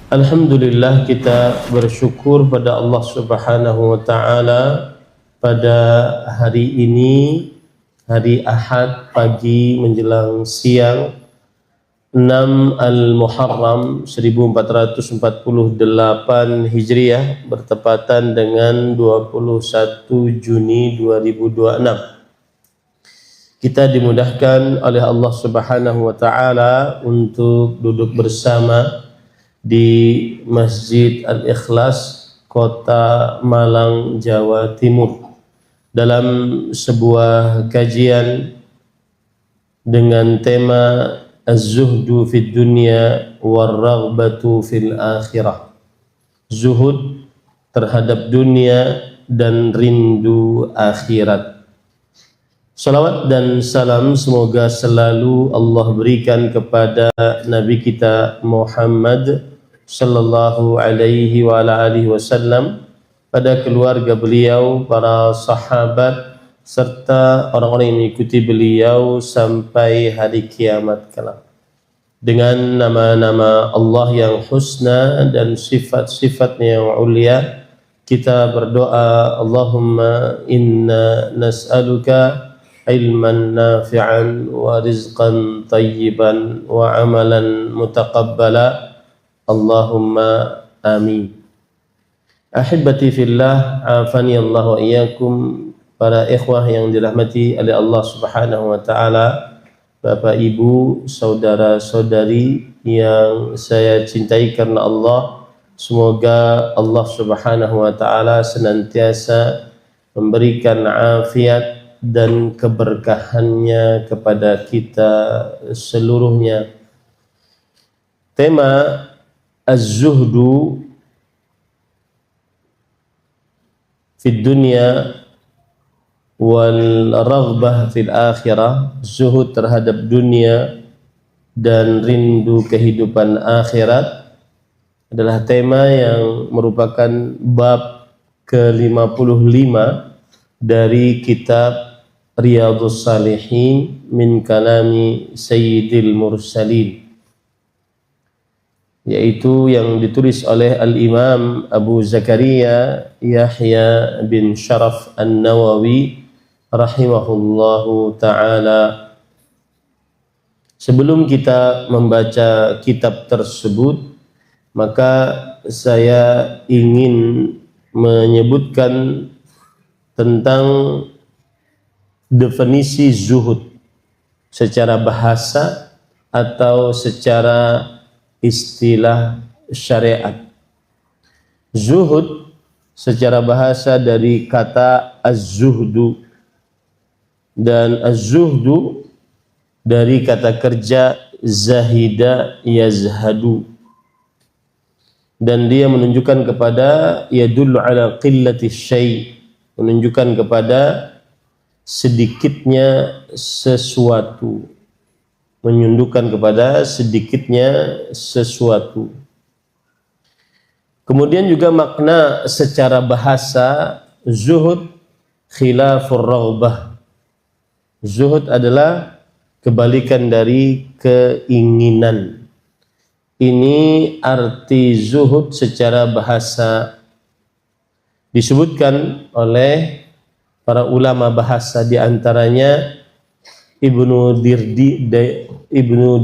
Alhamdulillah, kita bersyukur pada Allah Subhanahu wa taala pada hari ini, hari Ahad pagi menjelang siang, 6 Al-Muharram 1448 Hijriah bertepatan dengan 21 Juni 2026. Kita dimudahkan oleh Allah Subhanahu wa taala untuk duduk bersama di Masjid Al-Ikhlas, Kota Malang, Jawa Timur, dalam sebuah kajian dengan tema Az-Zuhdu fid Dunya war-Raghbatu fil Akhirah. Zuhud terhadap dunia dan rindu akhirat. Salawat dan salam semoga selalu Allah berikan kepada Nabi kita Muhammad sallallahu alaihi wa ala alihi wasallam, pada keluarga beliau, para sahabat, serta orang-orang yang mengikuti beliau sampai hari kiamat kelak. Dengan nama-nama Allah yang husna dan sifat-sifatnya yang ulia, kita berdoa, Allahumma inna nas'aluka ilman nafi'an wa rizqan tayyiban wa amalan mutaqabbala, Allahumma amin. Ahibati fillah, afani Allah wa iyyakum, para ikhwah yang dirahmati oleh Allah Subhanahu wa taala, Bapak Ibu, saudara-saudari yang saya cintai karena Allah. Semoga Allah Subhanahu wa taala senantiasa memberikan afiat dan keberkahannya kepada kita seluruhnya. Tema Az-Zuhdu fid Dunya wal Raghbah fil Akhirah, zuhud terhadap dunia dan rindu kehidupan akhirat, adalah tema yang merupakan bab ke-55 dari kitab Riyadhus Shalihin min kalami Sayyidil Mursalin, yaitu yang ditulis oleh Al-Imam Abu Zakaria Yahya bin Sharaf An-Nawawi rahimahullahu ta'ala. Sebelum kita membaca kitab tersebut, maka saya ingin menyebutkan tentang definisi zuhud secara bahasa atau secara istilah syariat. Zuhud secara bahasa dari kata az-zuhdu, dan az-zuhdu dari kata kerja zahida yazhadu, dan dia menunjukkan kepada yadullu ala qillati syai', menunjukkan kepada sedikitnya sesuatu, menunjukkan kepada sedikitnya sesuatu. Kemudian juga makna secara bahasa zuhud khilafur raghbah. Zuhud adalah kebalikan dari keinginan. Ini arti zuhud secara bahasa. Disebutkan oleh para ulama bahasa, di antaranya Ibnu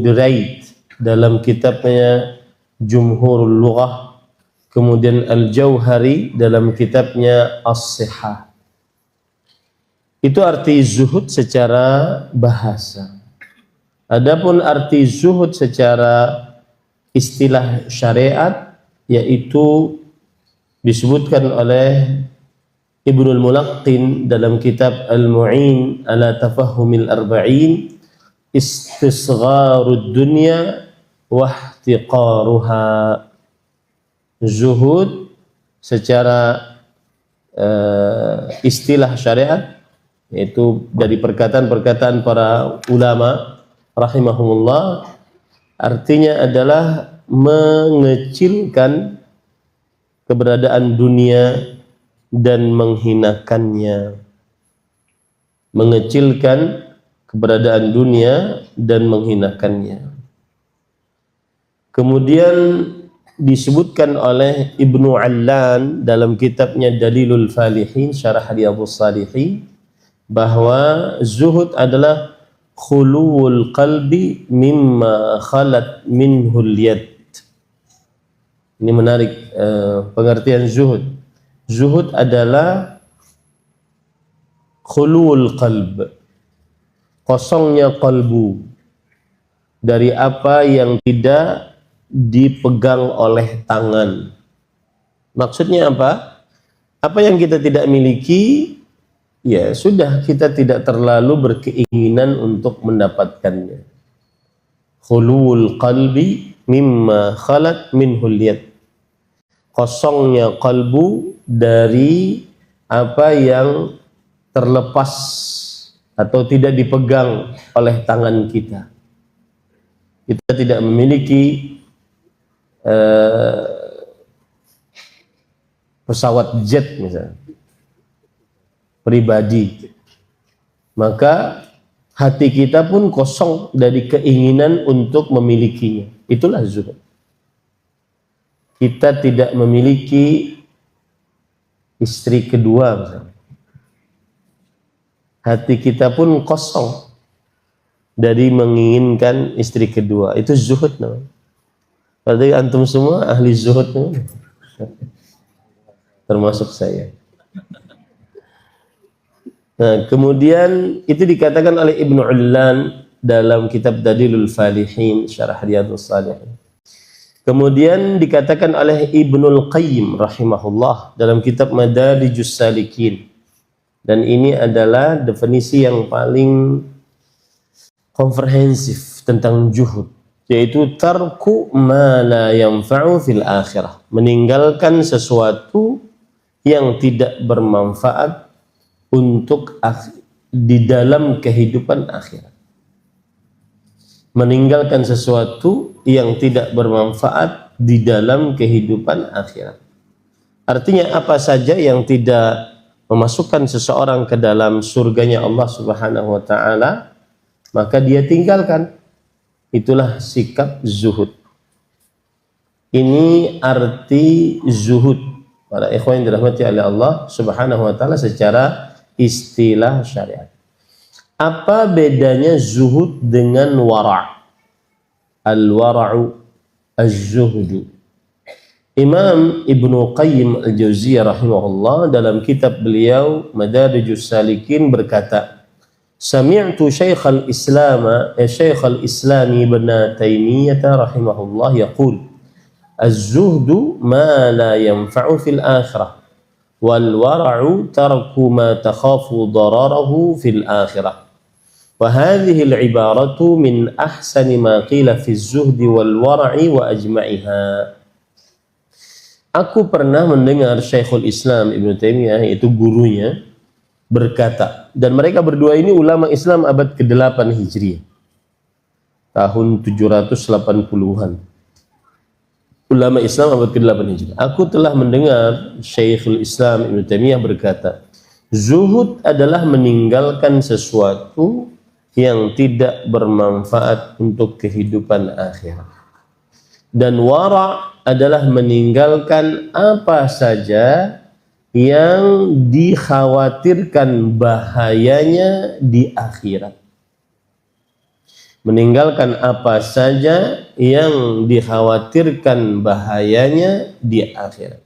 Duraid dalam kitabnya Jumhurul Lughah, kemudian Al-Jauhari dalam kitabnya As-Sihah. Itu arti zuhud secara bahasa. Adapun arti zuhud secara istilah syariat, yaitu disebutkan oleh Ibnul Mulaqqin dalam kitab Al-Mu'in ala Tafahumil Arba'in, istisgharud dunya wa ihtiqaruha. Zuhud secara istilah syariat, yaitu dari perkataan-perkataan para ulama rahimahumullah, artinya adalah mengecilkan keberadaan dunia dan menghinakannya. Mengecilkan keberadaan dunia dan menghinakannya. Kemudian disebutkan oleh Ibnu Allan dalam kitabnya Dalilul Falihin Syarah Riyadhus Shalihin bahwa zuhud adalah khuluwul qalbi mimma khalat minhul yad. Ini menarik pengertian zuhud. Zuhud adalah khuluwul qalb, kosongnya kalbu dari apa yang tidak dipegang oleh tangan. Maksudnya apa? Apa yang kita tidak miliki, ya sudah, kita tidak terlalu berkeinginan untuk mendapatkannya. Khuluwul qalbi mimma khalat minhul yad. Kosongnya kalbu dari apa yang terlepas atau tidak dipegang oleh tangan kita. Kita tidak memiliki pesawat jet misalnya pribadi, maka hati kita pun kosong dari keinginan untuk memilikinya. Itulah zuhud. Kita tidak memiliki istri kedua misalnya. Hati kita pun kosong dari menginginkan istri kedua. Itu zuhud namanya. Berarti antum semua ahli zuhud namanya. Termasuk saya. Nah, kemudian itu dikatakan oleh Ibnu Allan dalam kitab Dalilul Falihin Syarah Riyadhus Shalihin. Kemudian dikatakan oleh Ibnul Qayyim rahimahullah dalam kitab Madarijus Salikin. Dan ini adalah definisi yang paling komprehensif tentang zuhud, yaitu tarku ma la yanfa'u fil akhirah, meninggalkan sesuatu yang tidak bermanfaat untuk di dalam kehidupan akhirat. Meninggalkan sesuatu yang tidak bermanfaat di dalam kehidupan akhirat. Artinya apa saja yang tidak memasukkan seseorang ke dalam surganya Allah Subhanahu wa taala, maka dia tinggalkan. Itulah sikap zuhud. Ini arti zuhud para ikhwan yang dirahmati oleh Allah Subhanahu wa taala secara istilah syariat. Apa bedanya zuhud dengan wara'? Al-wara'u az-zuhdu. Imam Ibnu Qayyim Al-Jauziyah rahimahullah dalam kitab beliau Madarijus Salikin berkata, Sami'tu Syekh al-Islam Ibn Taimiyah rahimahullah yaqul, Az-zuhdu ma la yanfa'u fil akhirah wal wara'u tarku ma takhafu dararahu fil akhirah. Wa hadhihi al-ibaratu min ahsani ma qila fi az-zuhdi wal wara'i wa ajma'iha. Aku pernah mendengar Syekhul Islam Ibn Taimiyah, yaitu gurunya, berkata, dan mereka berdua ini ulama Islam abad ke-8 Hijriah, tahun 780-an. Ulama Islam abad ke-8 Hijriah. Aku telah mendengar Syekhul Islam Ibn Taimiyah berkata, zuhud adalah meninggalkan sesuatu yang tidak bermanfaat untuk kehidupan akhirat. Dan wara' adalah meninggalkan apa saja yang dikhawatirkan bahayanya di akhirat. Meninggalkan apa saja yang dikhawatirkan bahayanya di akhirat.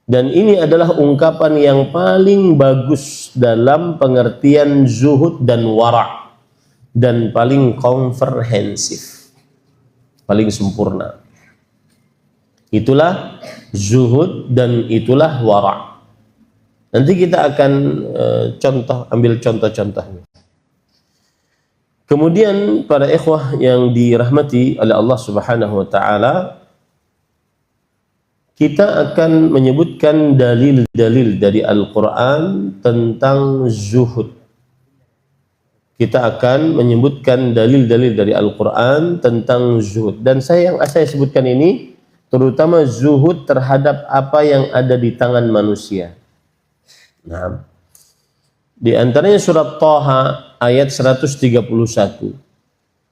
Dan ini adalah ungkapan yang paling bagus dalam pengertian zuhud dan wara' dan paling komprehensif, paling sempurna. Itulah zuhud dan itulah wara'. Nanti kita akan ambil contoh-contohnya. Kemudian para ikhwah yang dirahmati oleh Allah Subhanahu wa taala, kita akan menyebutkan dalil-dalil dari Al-Qur'an tentang zuhud. Kita akan menyebutkan dalil-dalil dari Al-Qur'an tentang zuhud. Dan saya sebutkan ini terutama zuhud terhadap apa yang ada di tangan manusia. Nah, di antaranya surat Thaha ayat 131.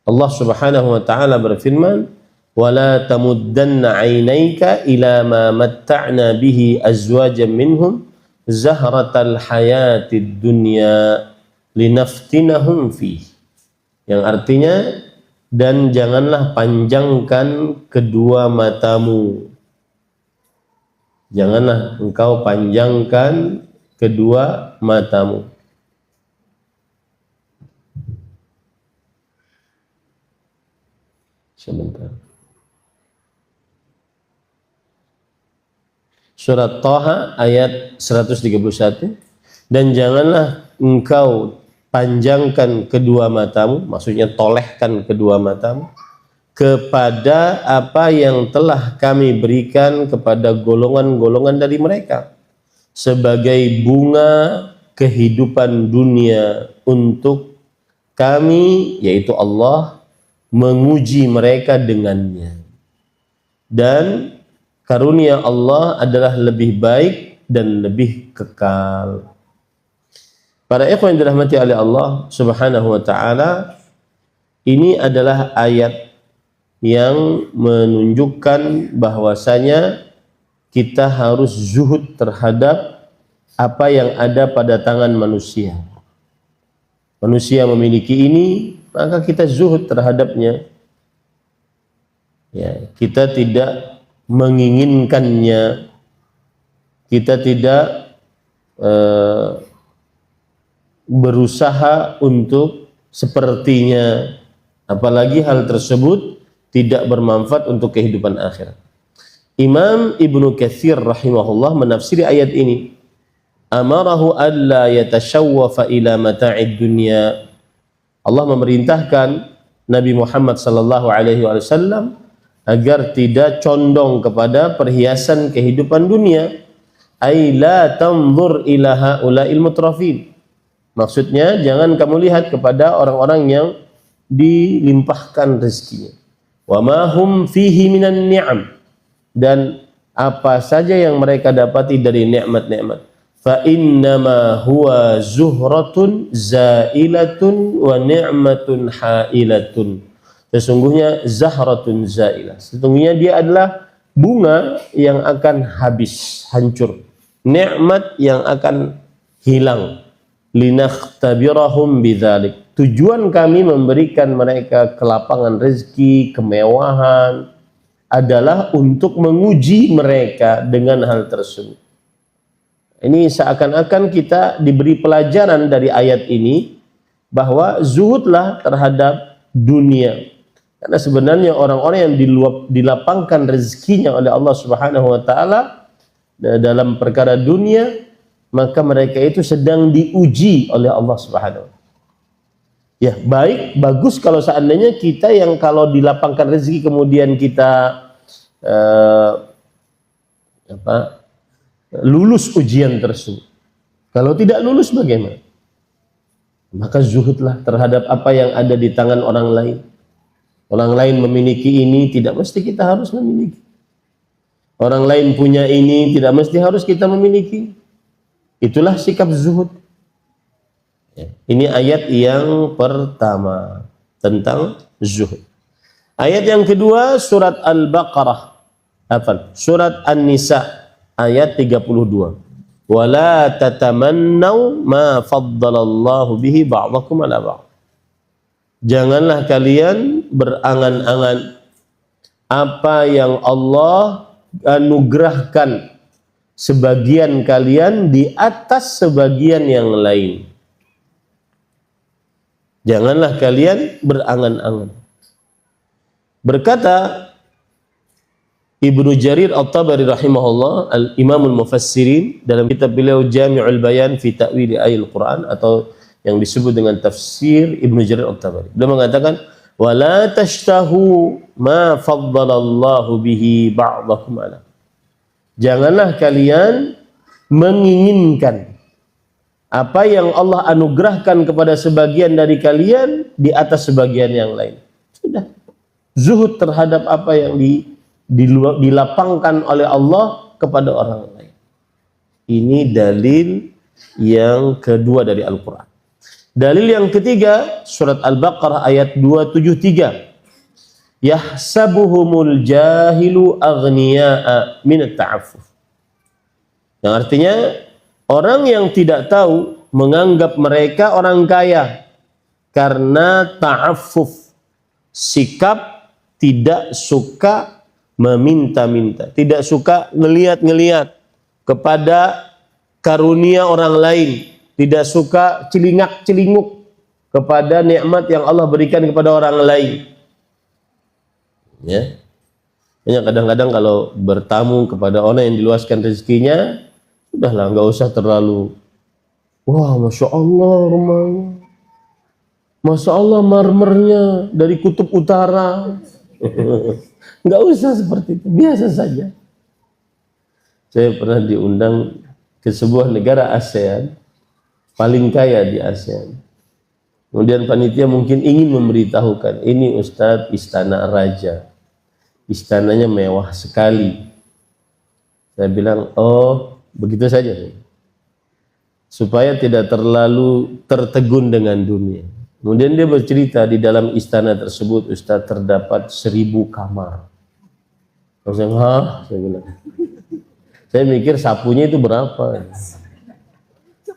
Allah Subhanahu wa taala berfirman, wala tamuddanna 'ainaika ila ma matta'na bihi azwajan minhum zahratal hayatid dunya linaftinahum fi. Yang artinya, dan janganlah panjangkan kedua matamu. Janganlah engkau panjangkan kedua matamu. Sebentar. Surat Thaha ayat 131. Dan janganlah engkau panjangkan kedua matamu, maksudnya tolehkan kedua matamu, kepada apa yang telah kami berikan kepada golongan-golongan dari mereka sebagai bunga kehidupan dunia untuk kami, yaitu Allah, menguji mereka dengannya. Dan karunia Allah adalah lebih baik dan lebih kekal. Para ikhwan yang dirahmati oleh Allah Subhanahu wa taala, ini adalah ayat yang menunjukkan bahwasanya kita harus zuhud terhadap apa yang ada pada tangan manusia. Manusia memiliki ini, maka kita zuhud terhadapnya. Ya, kita tidak menginginkannya, kita tidak berusaha untuk sepertinya, apalagi hal tersebut tidak bermanfaat untuk kehidupan akhirat. Imam Ibnu Katsir rahimahullah menafsiri ayat ini, amarahu alla yatashawwafa ila mata'id dunya. Allah memerintahkan Nabi Muhammad sallallahu alaihi wasallam agar tidak condong kepada perhiasan kehidupan dunia. Ai la tanzur ila haula'il mutrafin. Maksudnya, jangan kamu lihat kepada orang-orang yang dilimpahkan rezekinya. Wa ma hum fihi minan ni'am, dan apa saja yang mereka dapati dari nikmat-nikmat. Fa innama huwa zuhratun zailatun wa ni'matun hailatun. Sesungguhnya zahratun zailah, sesungguhnya dia adalah bunga yang akan habis, hancur, nikmat yang akan hilang. Linakhtabirahum bidzalik. Tujuan kami memberikan mereka kelapangan rezeki, kemewahan adalah untuk menguji mereka dengan hal tersebut. Ini seakan-akan kita diberi pelajaran dari ayat ini bahwa zuhudlah terhadap dunia. Karena sebenarnya orang-orang yang dilapangkan rezekinya oleh Allah Subhanahu wa taala dalam perkara dunia, maka mereka itu sedang diuji oleh Allah Subhanahu wa taala. Ya, baik, bagus kalau seandainya kita yang kalau dilapangkan rezeki kemudian kita lulus ujian tersebut. Kalau tidak lulus bagaimana? Maka zuhudlah terhadap apa yang ada di tangan orang lain. Orang lain memiliki ini, tidak mesti kita harus memiliki. Orang lain punya ini, tidak mesti harus kita memiliki. Itulah sikap zuhud. Ini ayat yang pertama tentang zuhud. Ayat yang kedua surat Al-Baqarah, surat An-Nisa ayat 32. Wala tatamannau ma faddalallahu bihi ba'dakum ala ba'd. Janganlah kalian berangan-angan apa yang Allah anugerahkan sebagian kalian di atas sebagian yang lain. Janganlah kalian berangan-angan. Berkata Ibnu Jarir At-Tabari rahimahullah, al-Imamul Mufassirin, dalam kitab beliau Jami'ul Bayan fi Ta'wil Ayatil Quran, atau yang disebut dengan tafsir Ibnu Jarir At-Tabari. Beliau mengatakan, "Wala tashtahu ma faddalallahu bihi ba'dakum ala." Janganlah kalian menginginkan apa yang Allah anugerahkan kepada sebagian dari kalian di atas sebagian yang lain. Sudah. Zuhud terhadap apa yang dilapangkan oleh Allah kepada orang lain. Ini dalil yang kedua dari Al-Quran. Dalil yang ketiga, surat Al-Baqarah ayat 273. yahsabuhumul jahilu aghniya'a minat ta'affuf. Yang artinya orang yang tidak tahu menganggap mereka orang kaya karena ta'affuf, sikap tidak suka meminta-minta, tidak suka ngeliat-ngeliat kepada karunia orang lain, tidak suka celingak-celinguk kepada nikmat yang Allah berikan kepada orang lain. Ya. Hanya kadang-kadang kalau bertamu kepada orang yang diluaskan rezekinya, sudahlah, nggak usah terlalu, wah, masya Allah rumahnya, masya Allah marmernya dari kutub utara. Nggak usah seperti itu, biasa saja. Saya pernah diundang ke sebuah negara ASEAN, paling kaya di ASEAN. Kemudian panitia mungkin ingin memberitahukan, ini Ustadz istana raja, istananya mewah sekali. Saya bilang, oh begitu saja, supaya tidak terlalu tertegun dengan dunia. Kemudian dia bercerita di dalam istana tersebut, Ustadz, terdapat 1000 kamar. Saya bilang, saya mikir sapunya itu berapa,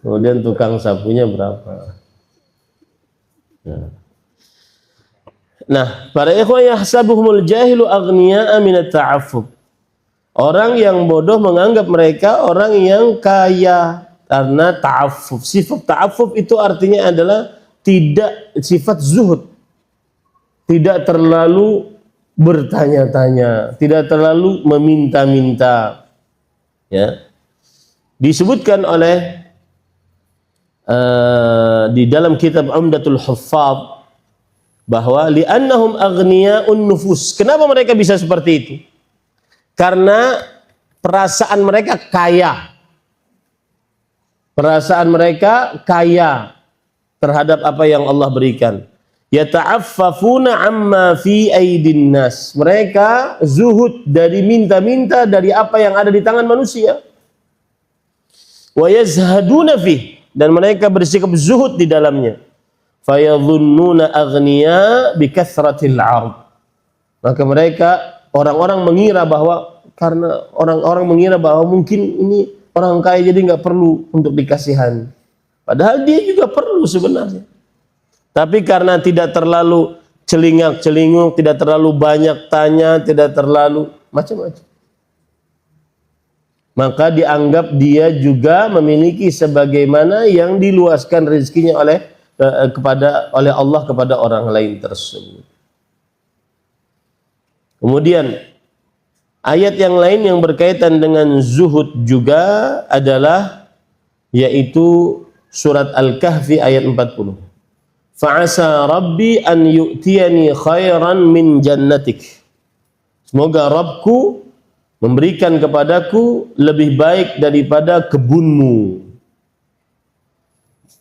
kemudian tukang sapunya berapa. Nah, para ikhwah, yahsabuhumul jahilu aghniya'a minat ta'affuf. Orang yang bodoh menganggap mereka orang yang kaya karena ta'affuf. Sifat ta'affuf itu artinya adalah tidak, sifat zuhud, tidak terlalu bertanya-tanya, tidak terlalu meminta-minta. Ya, disebutkan oleh di dalam kitab Umdatul Huffaz bahwa li'annahum aghniya'un nufus. Kenapa mereka bisa seperti itu? Karena perasaan mereka kaya. Perasaan mereka kaya terhadap apa yang Allah berikan. Yata'affafuna amma fi aidin nas. Mereka zuhud dari minta-minta dari apa yang ada di tangan manusia. Wa yazhaduna fi, dan mereka bersikap zuhud di dalamnya. Fayadhunnuna aghniya bikathratil 'ard. Maka mereka, orang-orang mengira bahwa, karena orang-orang mengira bahwa mungkin ini orang kaya jadi nggak perlu untuk dikasihani. Padahal dia juga perlu sebenarnya. Tapi karena tidak terlalu celingak-celinguk, tidak terlalu banyak tanya, tidak terlalu macam-macam, maka dianggap dia juga memiliki sebagaimana yang diluaskan rezekinya oleh Allah kepada orang lain tersebut. Kemudian ayat yang lain yang berkaitan dengan zuhud juga adalah, yaitu surat Al-Kahfi ayat 40. Fa'asa Rabbi an yu'tiyani khairan min jannatik. Semoga Rabbku memberikan kepadaku lebih baik daripada kebunmu.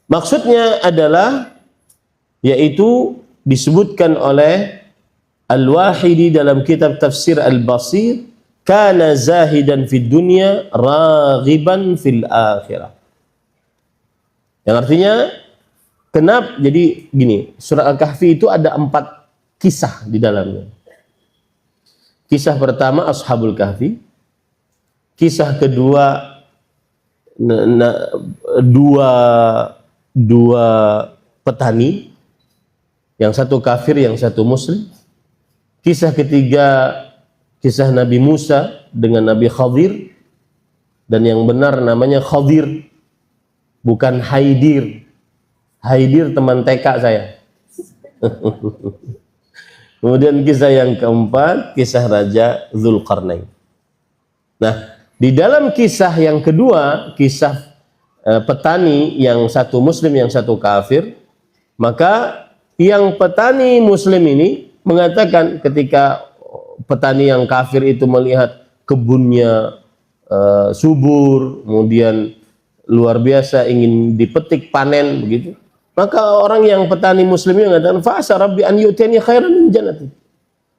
Maksudnya adalah, yaitu disebutkan oleh Al-Wahidi dalam kitab tafsir Al-Basir, kana zahidan fid dunya raghiban fil akhirah. Yang artinya, kenapa? Jadi gini, surah Al-Kahfi itu ada 4 kisah di dalamnya. Kisah pertama Ashabul Kahfi, kisah kedua dua petani, yang satu kafir, yang satu muslim. Kisah ketiga kisah Nabi Musa dengan Nabi Khadir, dan yang benar namanya Khadir, bukan Haidir. Haidir teman TK saya. Kemudian kisah yang keempat, kisah Raja Dzulqarnain. Nah, di dalam kisah yang kedua, kisah petani yang satu muslim, yang satu kafir, maka yang petani muslim ini mengatakan, ketika petani yang kafir itu melihat kebunnya subur, kemudian luar biasa, ingin dipetik panen begitu, maka orang yang petani muslim ini mengatakan, fa'asa Rabbi an yu'tiyani khairan min jannati.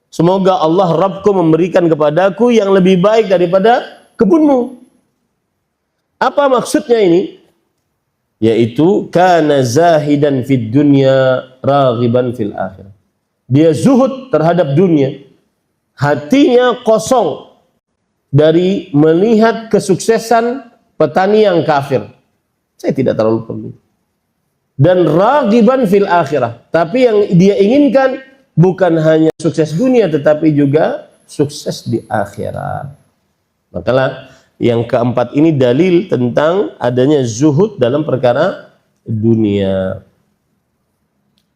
Semoga Allah Rabbku memberikan kepadaku yang lebih baik daripada kebunmu. Apa maksudnya ini? Yaitu kana zahidan fid dunya raghiban fil akhirah. dia zuhud terhadap dunia, hatinya kosong dari melihat kesuksesan petani yang kafir. Saya tidak terlalu perlu. Dan ragiban fil akhirah, tapi yang dia inginkan bukan hanya sukses dunia tetapi juga sukses di akhirat. Maka yang keempat ini dalil tentang adanya zuhud dalam perkara dunia.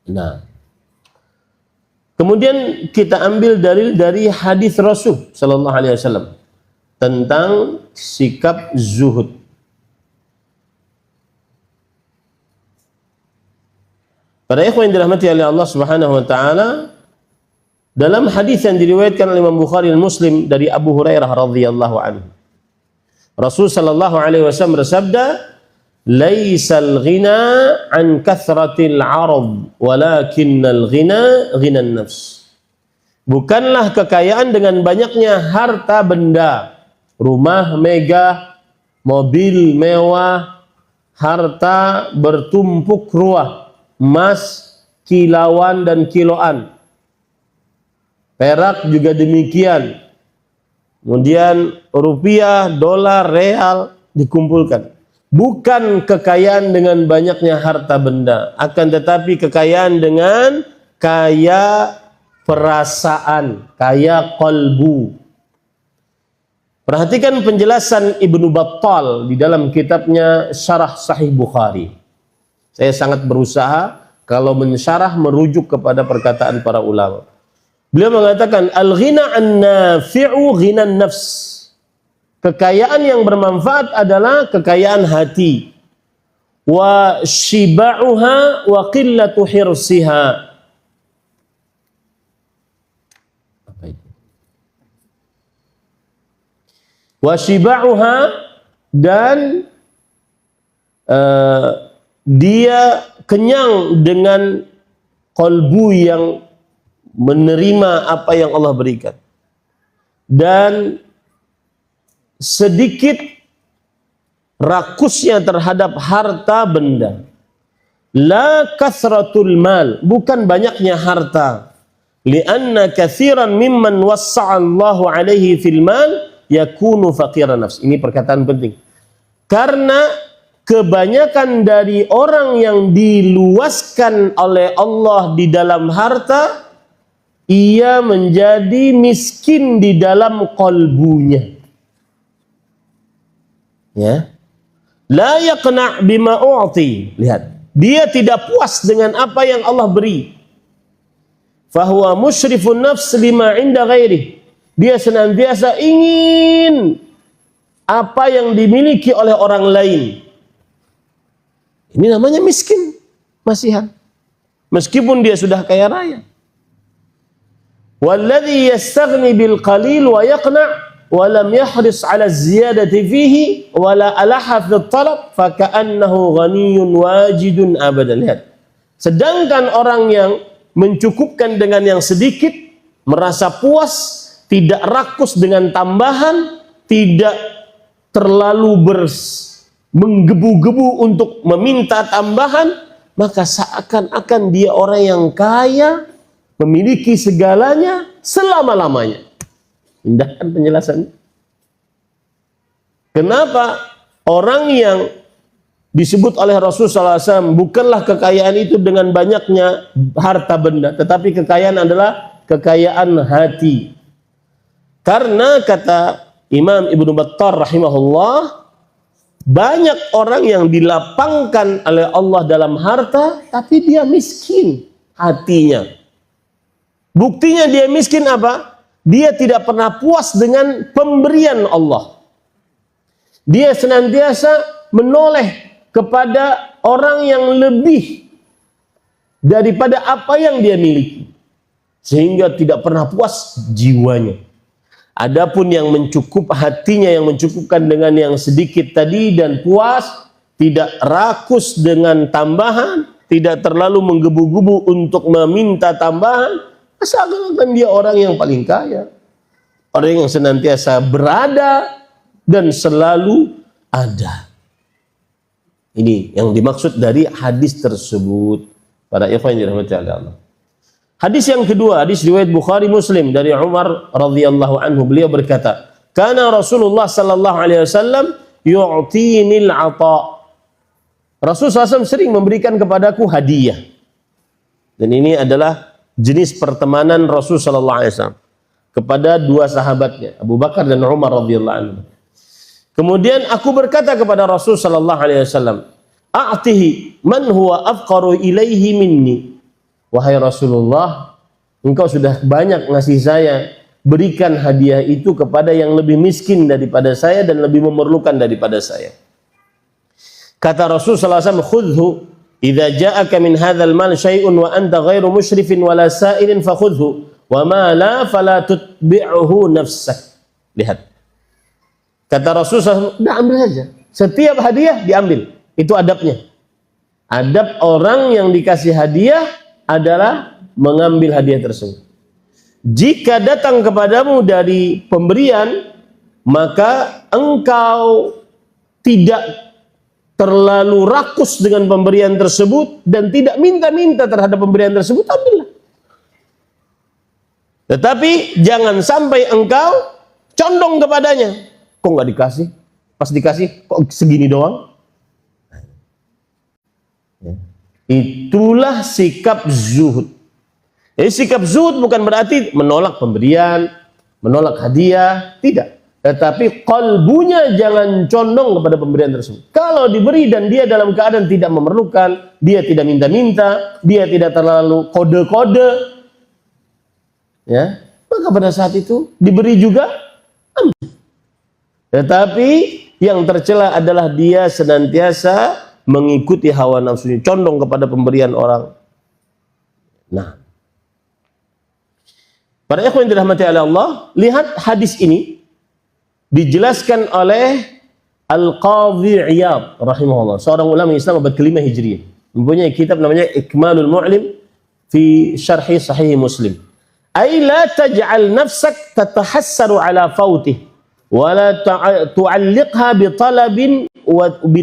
Nah, kemudian kita ambil dalil dari hadis Rasul sallallahu alaihi wasallam tentang sikap zuhud. Para ikhwan yang dirahmati oleh Allah Subhanahu wa taala, dalam hadis yang diriwayatkan oleh Imam Bukhari dan Muslim dari Abu Hurairah radhiyallahu anhu, Rasul sallallahu alaihi wasallam bersabda, "Laisal ghina an kathratil 'arad, walakinnal ghina ghinan nafs." Bukanlah kekayaan dengan banyaknya harta benda, rumah megah, mobil mewah, harta bertumpuk ruah, emas kilauan dan kiloan, perak juga demikian, kemudian rupiah, dolar, real dikumpulkan. Bukan kekayaan dengan banyaknya harta benda, akan tetapi kekayaan dengan kaya perasaan, kaya qalbu. Perhatikan penjelasan Ibnu Battal di dalam kitabnya Syarah Sahih Bukhari. Saya sangat berusaha kalau mensyarah merujuk kepada perkataan para ulama. Beliau mengatakan al-ghina an-nafi'u ghinan nafs. Kekayaan yang bermanfaat adalah kekayaan hati. Wa shiba'uha wa qillatu hirsiha. Apa itu? Wa shiba'uha, dan dia kenyang dengan qalbu yang menerima apa yang Allah berikan, dan sedikit rakusnya terhadap harta benda. La kathratul mal, bukan banyaknya harta. Lianna kathiran mimman wassa'allahu alaihi fil mal yakunu faqiran nafs. Ini perkataan penting. Karena kebanyakan dari orang yang diluaskan oleh Allah di dalam harta, ia menjadi miskin di dalam qalbunya. Ya. La yaqna' bima u'ti. Lihat, dia tidak puas dengan apa yang Allah beri. Fahuwa musyrifun nafs lima 'inda ghairi. Dia senantiasa ingin apa yang dimiliki oleh orang lain. Ini namanya miskin, masihan. Meskipun dia sudah kaya raya. Walladhi yastaghni bil qalil wa yaqna' wa lam yahris 'ala ziyadati fihi wa la alaha fi talab fa ka'annahu ghaniyyun wajidun abadan. Lihat. Sedangkan orang yang mencukupkan dengan yang sedikit, merasa puas, tidak rakus dengan tambahan, tidak terlalu menggebu-gebu untuk meminta tambahan, maka seakan-akan dia orang yang kaya, memiliki segalanya selama-lamanya. Indahkan penjelasannya. Kenapa orang yang disebut oleh Rasulullah SAW bukanlah kekayaan itu dengan banyaknya harta benda, tetapi kekayaan adalah kekayaan hati. Karena kata Imam Ibnu Battal rahimahullah, banyak orang yang dilapangkan oleh Allah dalam harta, tapi dia miskin hatinya. Buktinya dia miskin apa? Dia tidak pernah puas dengan pemberian Allah. Dia senantiasa menoleh kepada orang yang lebih daripada apa yang dia miliki, sehingga tidak pernah puas jiwanya. Adapun yang mencukup hatinya, yang mencukupkan dengan yang sedikit tadi dan puas, tidak rakus dengan tambahan, tidak terlalu menggebu-gebu untuk meminta tambahan, seakan-akan dia orang yang paling kaya, orang yang senantiasa berada dan selalu ada. Ini yang dimaksud dari hadis tersebut, para ikhwan yang dirahmati Allah. Hadis yang kedua, hadis riwayat Bukhari Muslim dari Umar radhiyallahu anhu, beliau berkata, "Kana Rasulullah sallallahu alaihi wasallam yu'tinil 'ata." Rasulullah SAW sering memberikan kepadaku hadiah. Dan ini adalah jenis pertemanan Rasul sallallahu alaihi wasallam kepada dua sahabatnya, Abu Bakar dan Umar radhiyallahu anhu. Kemudian aku berkata kepada Rasul sallallahu alaihi wasallam, "A'tihi man huwa afqaru ilaihi minni." Wahai Rasulullah, engkau sudah banyak ngasih saya, berikan hadiah itu kepada yang lebih miskin daripada saya dan lebih memerlukan daripada saya. Kata Rasul sallallahu alaihi wasallam, "Khudhu idza ja'aka min hadzal mal syai'un wa anta ghairu musyrifin wala sa'ilin fakhudhu wa ma la fala tutbi'uhu nafsak." Lihat. Kata Rasul sallallahu alaihi wasallam, ambil saja. Setiap hadiah diambil. Itu adabnya. Adab orang yang dikasih hadiah adalah mengambil hadiah tersebut. Jika datang kepadamu dari pemberian, maka engkau tidak terlalu rakus dengan pemberian tersebut dan tidak minta-minta terhadap pemberian tersebut, ambillah. Tetapi jangan sampai engkau condong kepadanya. Kok nggak dikasih? Pas dikasih, kok segini doang? Itulah sikap zuhud. Jadi sikap zuhud bukan berarti menolak pemberian, menolak hadiah, tidak. Tetapi kalbunya jangan condong kepada pemberian tersebut. Kalau diberi dan dia dalam keadaan tidak memerlukan, dia tidak minta-minta, dia tidak terlalu kode-kode, ya, maka pada saat itu diberi juga. Tetapi yang tercela adalah dia senantiasa mengikuti hawa nafsunya, condong kepada pemberian orang. Nah, para ikhwan yang dirahmati oleh Allah, lihat hadis ini dijelaskan oleh Al-Qadhi Iyad rahimahullah, seorang ulama Islam abad ke-5 Hijriah, mempunyai kitab namanya Ikmalul Mu'lim fi Syarhi Sahih Muslim. Ay la taj'al nafsak tatahassaru ala fautih wa la tu'alliqha bi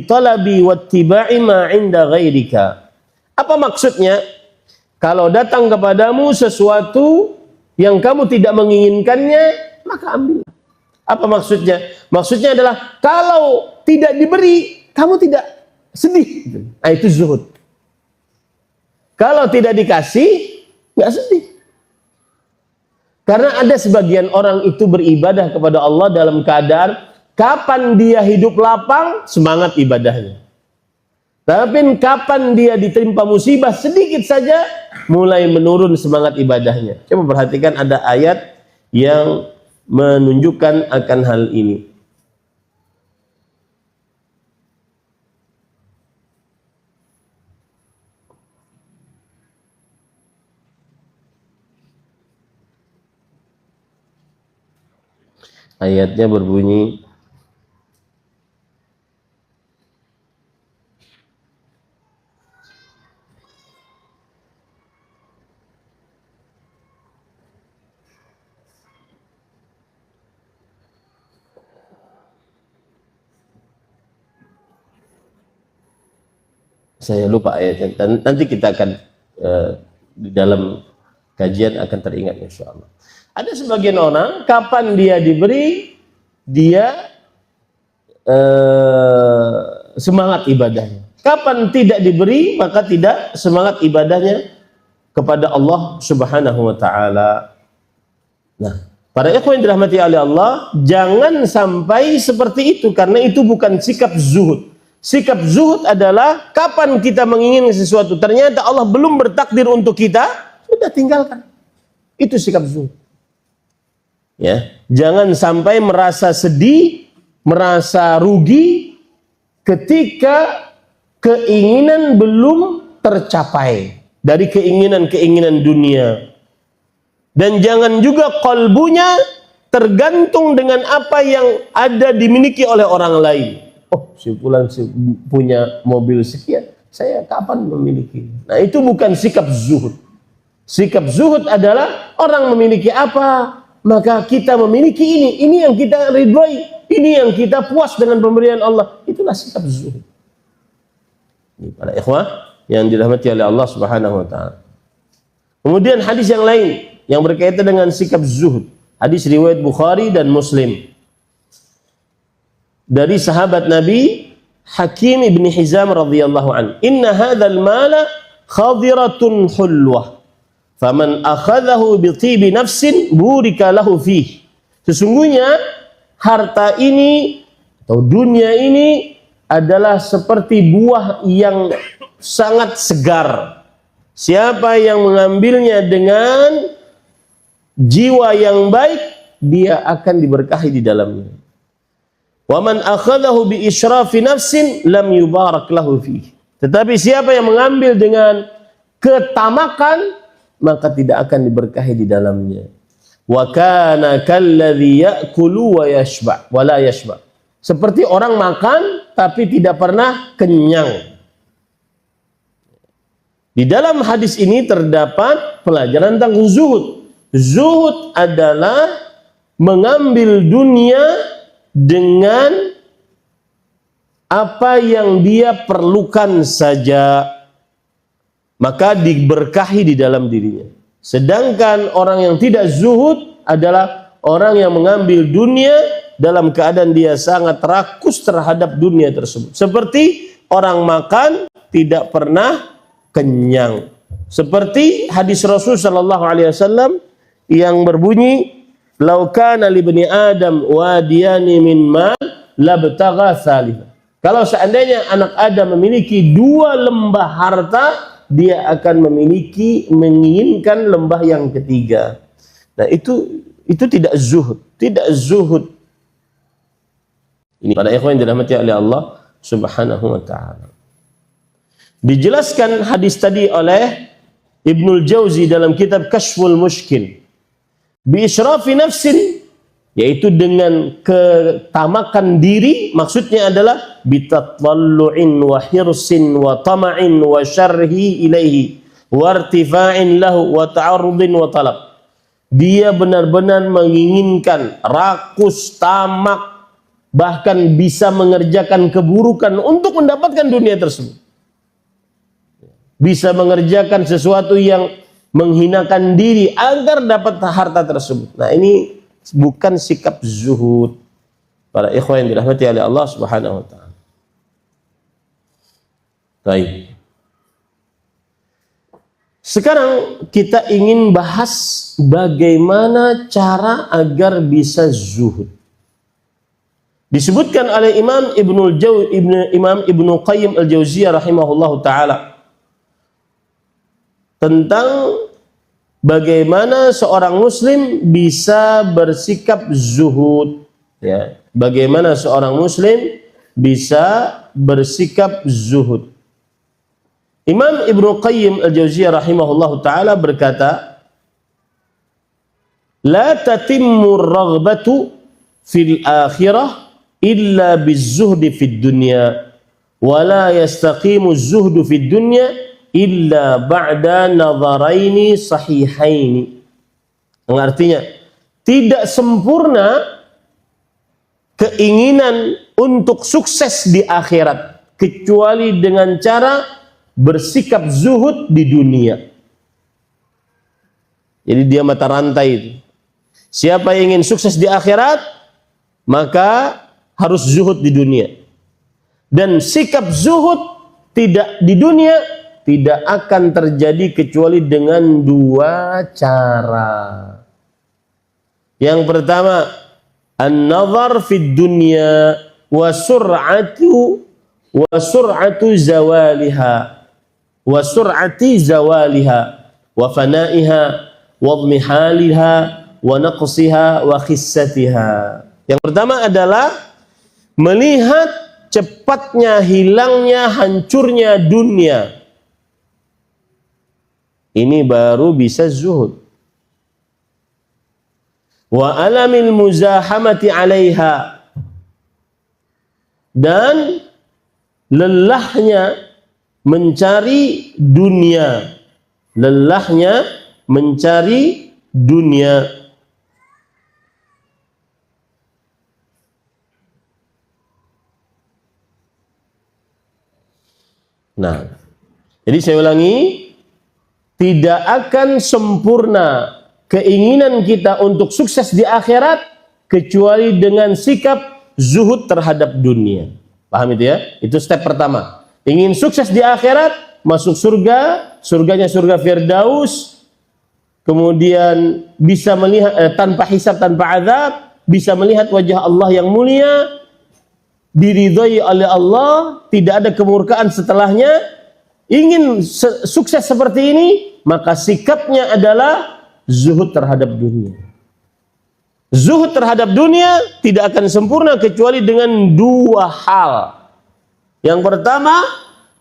talabi wattiba'i ma 'inda ghairika. Apa maksudnya? Kalau datang kepadamu sesuatu yang kamu tidak menginginkannya, maka ambil. Apa maksudnya? Maksudnya adalah kalau tidak diberi, kamu tidak sedih. Nah, itu zuhud. Kalau tidak dikasih, nggak sedih. Karena ada sebagian orang itu beribadah kepada Allah dalam keadaan kapan dia hidup lapang, semangat ibadahnya. Tapi kapan dia ditimpa musibah sedikit saja, mulai menurun semangat ibadahnya. Coba perhatikan, ada ayat yang menunjukkan akan hal ini. Ayatnya berbunyi, saya lupa ayatnya, dan nanti kita akan di dalam kajian akan teringat insyaallah. Ada sebagian orang kapan dia diberi, dia semangat ibadahnya. Kapan tidak diberi, maka tidak semangat ibadahnya kepada Allah Subhanahu wa taala. Nah, para ikhwan yang dirahmati oleh Allah, jangan sampai seperti itu, karena itu bukan sikap zuhud. Sikap zuhud adalah kapan kita menginginkan sesuatu, ternyata Allah belum bertakdir untuk kita, sudah tinggalkan. Itu sikap zuhud. Ya, jangan sampai merasa sedih, merasa rugi ketika keinginan belum tercapai dari keinginan-keinginan dunia. Dan jangan juga kalbunya tergantung dengan apa yang ada dimiliki oleh orang lain. Oh, si fulan punya mobil sekian, saya kapan memiliki? Nah, itu bukan sikap zuhud. Sikap zuhud adalah orang memiliki apa, maka kita memiliki ini yang kita ridhoi, ini yang kita puas dengan pemberian Allah. Itulah sikap zuhud. Ini para ikhwah yang dirahmati oleh Allah Subhanahu wa taala. Kemudian hadis yang lain yang berkaitan dengan sikap zuhud. Hadis riwayat Bukhari dan Muslim. Dari sahabat Nabi Hakim ibn Hizam radhiyallahu an. Inna hadzal mala khadiratun hulwah. Faman akhadhahu bi tibi nafsin burika lahu fih. Sesungguhnya harta ini atau dunia ini adalah seperti buah yang sangat segar. Siapa yang mengambilnya dengan jiwa yang baik, dia akan diberkahi di dalamnya. Wa man akhadahu bi israfi nafsin lam yubarak lahu fihi. Tetapi siapa yang mengambil dengan ketamakan, maka tidak akan diberkahi di dalamnya. Wa kana kalladzi ya'kulu wa yashba wa la yashba. Seperti orang makan tapi tidak pernah kenyang. Di dalam hadis ini terdapat pelajaran tentang zuhud. Zuhud adalah mengambil dunia dengan apa yang dia perlukan saja, maka diberkahi di dalam dirinya. Sedangkan orang yang tidak zuhud adalah orang yang mengambil dunia dalam keadaan dia sangat rakus terhadap dunia tersebut. Seperti orang makan tidak pernah kenyang. Seperti hadis Rasul sallallahu alaihi wasallam yang berbunyi, "Lau kana li bani Adam wadiyani min mal labtagha tsalitsah." Kalau seandainya anak Adam memiliki 2 lembah harta, dia akan menginginkan lembah yang ketiga. Nah, itu tidak zuhud, tidak zuhud. Ini para ikhwan yang dirahmati oleh Allah Subhanahu wa taala. Dijelaskan hadis tadi oleh Ibnul Jauzi dalam kitab Kashful Mushkil. Bi israfi nafsin, yaitu dengan ketamakan diri, maksudnya adalah bitatallu'in wa hirsin wa tama'in wa syarhi ilaihi wa irtifa'in lahu wa ta'arrudin wa talab. Dia benar-benar menginginkan, rakus, tamak, bahkan bisa mengerjakan keburukan untuk mendapatkan dunia tersebut. Bisa mengerjakan sesuatu yang menghinakan diri agar dapat harta tersebut. Nah, ini bukan sikap zuhud. Para ikhwan yang dirahmati oleh Allah Subhanahu wa taala. Baik. Sekarang kita ingin bahas bagaimana cara agar bisa zuhud. Disebutkan oleh Imam Ibnu Qayyim Al-Jauziyah rahimahullahu taala tentang bagaimana seorang muslim bisa bersikap zuhud, ya. Bagaimana seorang muslim bisa bersikap zuhud. Imam Ibnu Qayyim Al-Jauziyah rahimahullahu taala berkata, "La tatimmu ar-raghbatu fil akhirah illa biz-zuhdi fid dunya, wa la yastaqimu az-zuhdu fid dunya illa ba'da nadharaini sahihaini." Artinya, tidak sempurna keinginan untuk sukses di akhirat kecuali dengan cara bersikap zuhud di dunia. Jadi dia mata rantai itu. Siapa yang ingin sukses di akhirat, maka harus zuhud di dunia. Dan sikap zuhud tidak di dunia tidak akan terjadi kecuali dengan 2 cara. Yang pertama, an-nazar fid dunya wa sur'atu zawaliha wa sur'ati zawaliha wa fana'iha wa dhmihaliha wa naqsiha wa khissatiha. Yang pertama adalah melihat cepatnya hilangnya, hancurnya dunia. Ini baru bisa zuhud. Wa alamil muzahamati 'alaiha, dan lelahnya mencari dunia, lelahnya mencari dunia. Nah, jadi saya ulangi, tidak akan sempurna keinginan kita untuk sukses di akhirat kecuali dengan sikap zuhud terhadap dunia. Paham itu ya? Itu step pertama. Ingin sukses di akhirat, masuk surga, surganya surga Firdaus, kemudian bisa melihat tanpa hisab, tanpa azab, bisa melihat wajah Allah yang mulia, diridhai oleh Allah, tidak ada kemurkaan setelahnya. Ingin sukses seperti ini, maka sikapnya adalah zuhud terhadap dunia. Zuhud terhadap dunia tidak akan sempurna kecuali dengan dua hal. Yang pertama,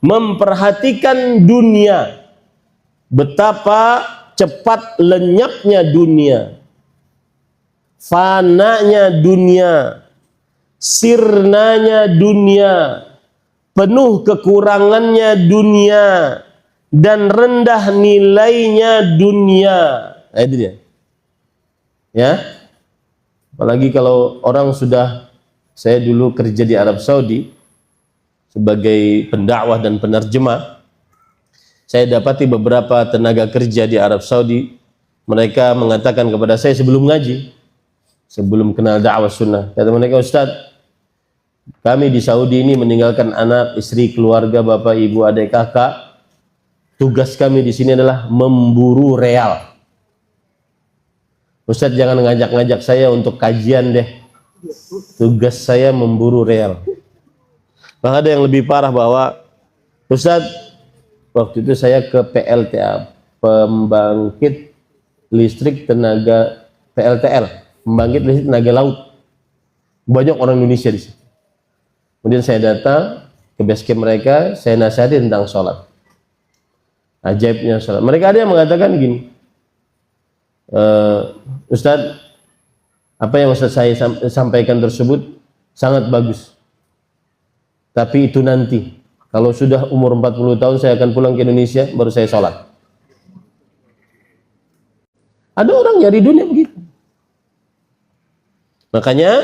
memperhatikan dunia. Betapa cepat lenyapnya dunia, fananya dunia, sirnanya dunia, penuh kekurangannya dunia, dan rendah nilainya dunia. Nah, itu dia. Ya. Apalagi kalau orang sudah, saya dulu kerja di Arab Saudi sebagai pendakwah dan penerjemah. Saya dapati beberapa tenaga kerja di Arab Saudi, mereka mengatakan kepada saya sebelum ngaji, sebelum kenal dakwah sunnah, kata mereka, Ustadz, kami di Saudi ini meninggalkan anak, istri, keluarga, bapak, ibu, adik, kakak. Tugas kami di sini adalah memburu real. Ustadz, jangan ngajak-ngajak saya untuk kajian deh. Tugas saya memburu real. Bahkan ada yang lebih parah bahwa, Ustadz, waktu itu saya ke PLTA, pembangkit listrik tenaga PLTL, pembangkit listrik tenaga laut. Banyak orang Indonesia di sini. Kemudian saya datang ke base camp mereka, saya nasihati tentang sholat. Ajaibnya sholat. Mereka ada yang mengatakan gini, Ustadz, apa yang Ustadz saya sampaikan tersebut sangat bagus. Tapi itu nanti, kalau sudah umur 40 tahun saya akan pulang ke Indonesia, baru saya sholat. Ada orang nyari dunia begitu. Makanya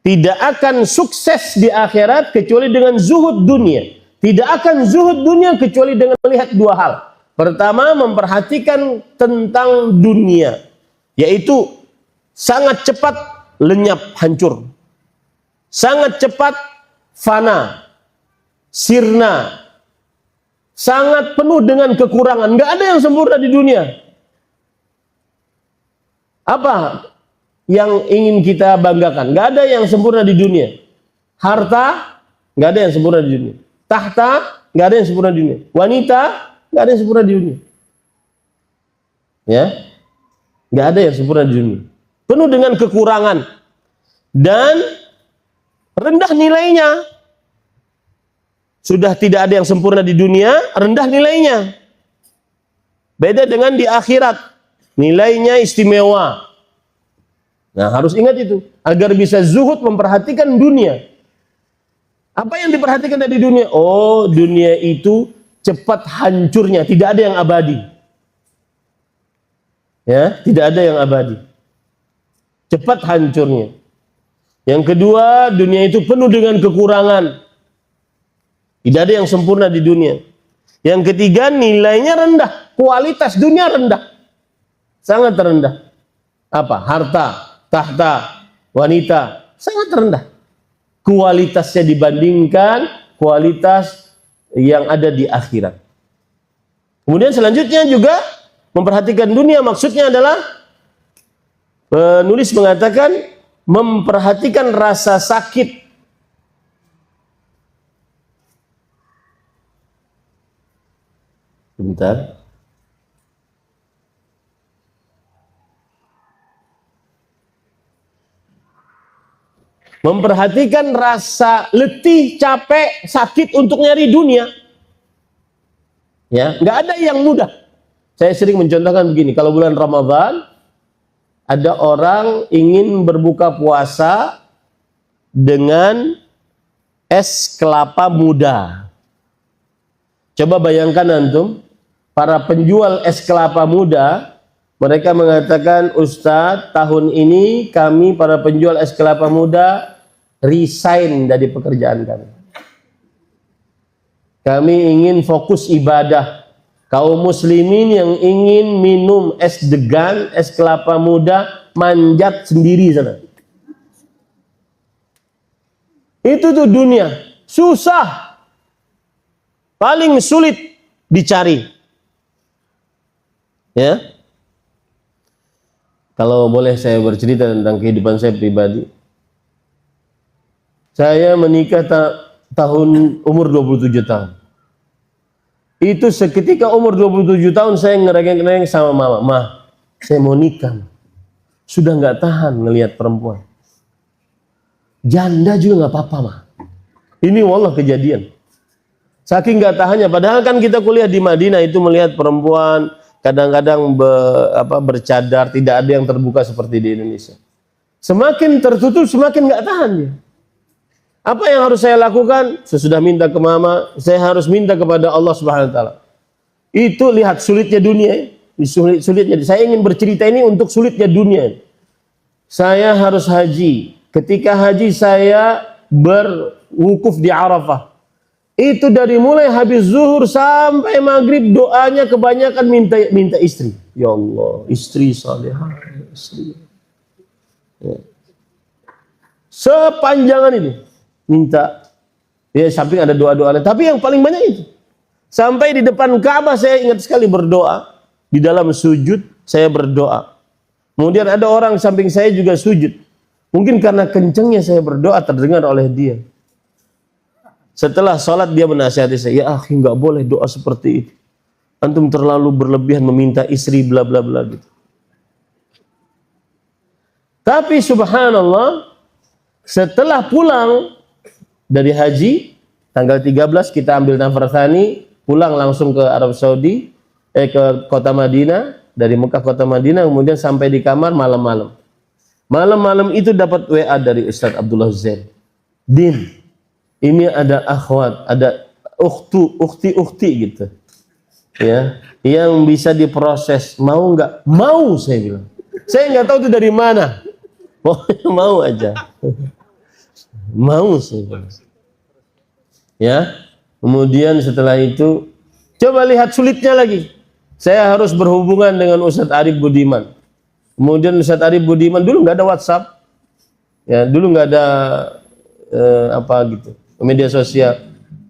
tidak akan sukses di akhirat kecuali dengan zuhud dunia. Tidak akan zuhud dunia kecuali dengan melihat dua hal. Pertama, memperhatikan tentang dunia, yaitu sangat cepat lenyap, hancur. Sangat cepat fana, sirna, sangat penuh dengan kekurangan. Nggak ada yang sempurna di dunia. Apa yang ingin kita banggakan? Nggak ada yang sempurna di dunia. Harta, nggak ada yang sempurna di dunia. Tahta, nggak ada yang sempurna di dunia. Wanita, nggak ada yang sempurna di dunia. Ya, nggak ada yang sempurna di dunia. Penuh dengan kekurangan dan rendah nilainya. Sudah tidak ada yang sempurna di dunia, rendah nilainya. Beda dengan di akhirat, nilainya istimewa. Nah, harus ingat itu agar bisa zuhud, memperhatikan dunia. Apa yang diperhatikan dari dunia? Oh, dunia itu cepat hancurnya, tidak ada yang abadi. Ya, tidak ada yang abadi. Cepat hancurnya. Yang kedua, dunia itu penuh dengan kekurangan. Tidak ada yang sempurna di dunia. Yang ketiga, nilainya rendah. Kualitas dunia rendah. Sangat rendah. Apa? Harta, tahta, wanita. Sangat rendah. Kualitasnya dibandingkan kualitas yang ada di akhirat. Kemudian selanjutnya juga memperhatikan dunia, maksudnya adalah penulis mengatakan memperhatikan rasa sakit. Bentar. Memperhatikan rasa letih, capek, sakit untuk nyari dunia. Ya, nggak ada yang mudah. Saya sering mencontohkan begini, kalau bulan Ramadan ada orang ingin berbuka puasa dengan es kelapa muda. Coba bayangkan antum, para penjual es kelapa muda, mereka mengatakan, Ustadz, tahun ini kami para penjual es kelapa muda resign dari pekerjaan kami. Kami ingin fokus ibadah. Kaum muslimin yang ingin minum es degan, es kelapa muda, manjat sendiri sana. Itu tuh dunia. Susah. Paling sulit dicari. Ya. Kalau boleh saya bercerita tentang kehidupan saya pribadi. Saya menikah tahun umur 27 tahun. Itu seketika umur 27 tahun saya ngerengek-ngerengek sama mama. Ma, saya mau nikah. Sudah nggak tahan ngelihat perempuan. Janda juga nggak apa-apa, ma. Ini wallah kejadian. Saking nggak tahannya. Padahal kan kita kuliah di Madinah itu melihat perempuan kadang-kadang bercadar, tidak ada yang terbuka seperti di Indonesia. Semakin tertutup, semakin nggak tahan dia. Apa yang harus saya lakukan? Sesudah minta ke mama, saya harus minta kepada Allah Subhanahu wa taala. Itu lihat sulitnya dunia. Sulitnya. Saya ingin bercerita ini untuk sulitnya dunia. Saya harus haji. Ketika haji saya berwukuf di Arafah. Itu dari mulai habis zuhur sampai maghrib doanya kebanyakan minta istri. Ya Allah, istri salihah, istri. Ya. Sepanjangan ini minta. Ya, samping ada doa-doa lain, tapi yang paling banyak itu. Sampai di depan Ka'bah saya ingat sekali berdoa. Di dalam sujud saya berdoa. Kemudian ada orang samping saya juga sujud. Mungkin karena kencengnya saya berdoa terdengar oleh dia. Setelah sholat dia menasihati saya, ya akhi, nggak boleh doa seperti itu. Antum terlalu berlebihan meminta istri bla bla bla gitu. Tapi subhanallah, setelah pulang dari haji tanggal 13 kita ambil nafar tsani, pulang langsung ke Arab Saudi, ke kota Madinah, dari Mekah kota Madinah, kemudian sampai di kamar malam-malam. Malam-malam itu dapat WA dari Ustadz Abdullah Zain. Din, ini ada akhwat, ada ukhti gitu. Ya, yang bisa diproses. Mau nggak? Mau, saya bilang. Saya nggak tahu itu dari mana. Mau aja. Mau, saya bilang. Ya. Kemudian setelah itu coba lihat sulitnya lagi. Saya harus berhubungan dengan Ustadz Arif Budiman. Kemudian Ustadz Arif Budiman dulu nggak ada WhatsApp. Ya, dulu nggak ada media sosial.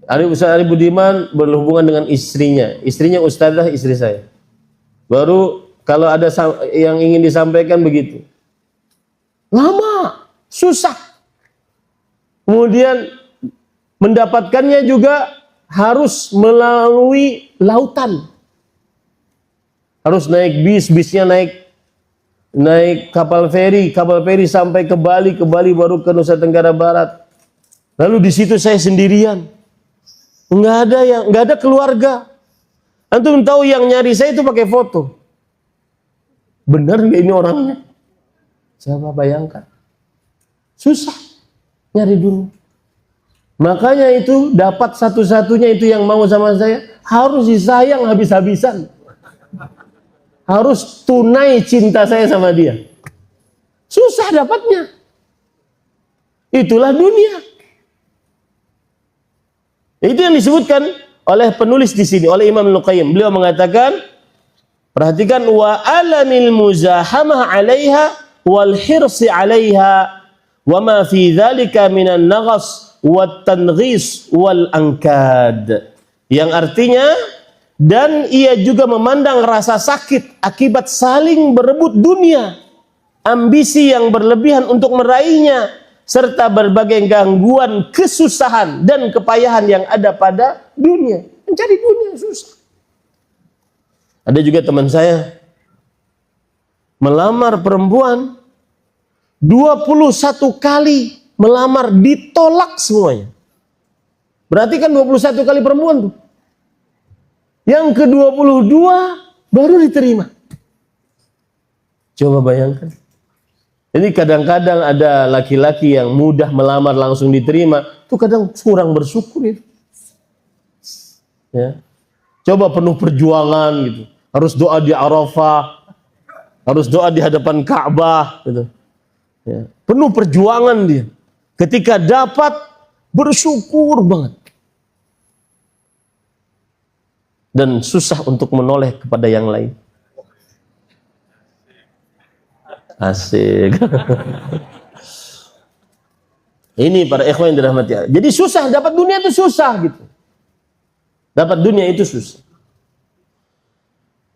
Ustadz Arif Budiman berhubungan dengan istrinya. Istrinya ustadzah, istri saya. Baru kalau ada yang ingin disampaikan begitu. Lama, susah. Kemudian mendapatkannya juga harus melalui lautan. Harus naik bisnya naik kapal feri sampai ke Bali baru ke Nusa Tenggara Barat. Lalu di situ saya sendirian. Nggak ada keluarga. Antum tahu yang nyari saya itu pakai foto. Benar nggak ini orangnya? Coba bayangkan. Susah nyari dulu. Makanya itu dapat satu-satunya itu yang mau sama saya harus disayang habis-habisan. Harus tunai cinta saya sama dia. Susah dapatnya. Itulah dunia. Itu yang disebutkan oleh penulis di sini, oleh Imam Al-Qayyim. Beliau mengatakan, perhatikan, wa alamil muzahamah 'alaiha wal hirsi 'alaiha wa ma fi dzalika minan naghas wat tanghis wal ankad. Yang artinya, dan ia juga memandang rasa sakit akibat saling berebut dunia, ambisi yang berlebihan untuk meraihnya, serta berbagai gangguan, kesusahan dan kepayahan yang ada pada dunia. Mencari dunia susah. Ada juga teman saya melamar perempuan 21 kali melamar, ditolak semuanya. Berarti kan 21 kali perempuan tuh. Yang ke-22 baru diterima. Coba bayangkan. Jadi kadang-kadang ada laki-laki yang mudah melamar langsung diterima, itu kadang kurang bersyukur itu. Ya. Coba penuh perjuangan gitu. Harus doa di Arafah, harus doa di hadapan Ka'bah gitu. Ya. Penuh perjuangan dia. Ketika dapat bersyukur banget. dan susah untuk menoleh kepada yang lain. Asik. Ini para ikhwan yang dirahmati Allah. Jadi susah, dapat dunia itu susah gitu. Dapat dunia itu susah.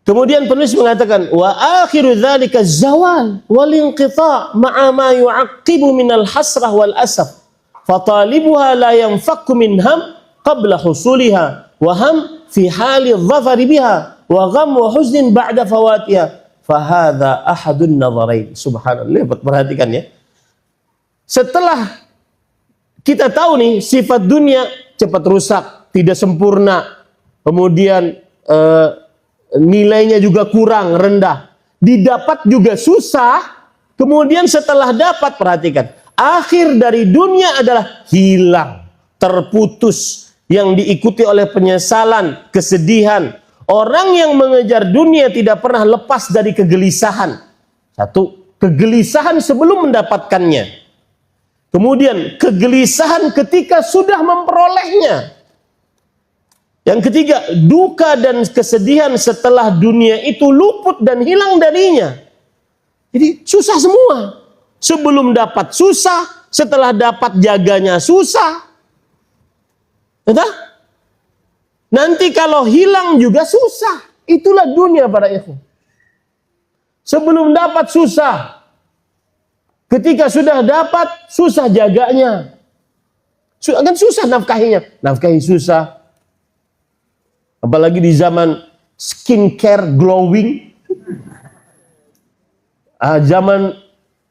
Kemudian penulis mengatakan wa akhiru dzalika zawal wal inqita' ma'a ma yu'aqqibu minal hasrah wal asaf. Fatalibuha la yanfakku min ham qabla husuliha wa ham fi hali dhafari biha wa gham wa huznin ba'da fawatiha. Fahadha ahadun nadharain. Subhanallah, perhatikan ya. Setelah kita tahu nih sifat dunia cepat rusak, tidak sempurna, kemudian nilainya juga kurang, rendah, didapat juga susah. Kemudian setelah dapat, perhatikan, akhir dari dunia adalah hilang, terputus, yang diikuti oleh penyesalan, kesedihan. Orang yang mengejar dunia tidak pernah lepas dari kegelisahan. Satu, kegelisahan sebelum mendapatkannya. Kemudian kegelisahan ketika sudah memperolehnya. Yang ketiga, duka dan kesedihan setelah dunia itu luput dan hilang darinya. Jadi susah semua. Sebelum dapat susah, setelah dapat jaganya susah. Entah? Nanti kalau hilang juga susah. Itulah dunia para ikhwan. Sebelum dapat susah. Ketika sudah dapat susah jaganya. Kan susah nafkahinya. Nafkahi susah. Apalagi di zaman skincare glowing. Zaman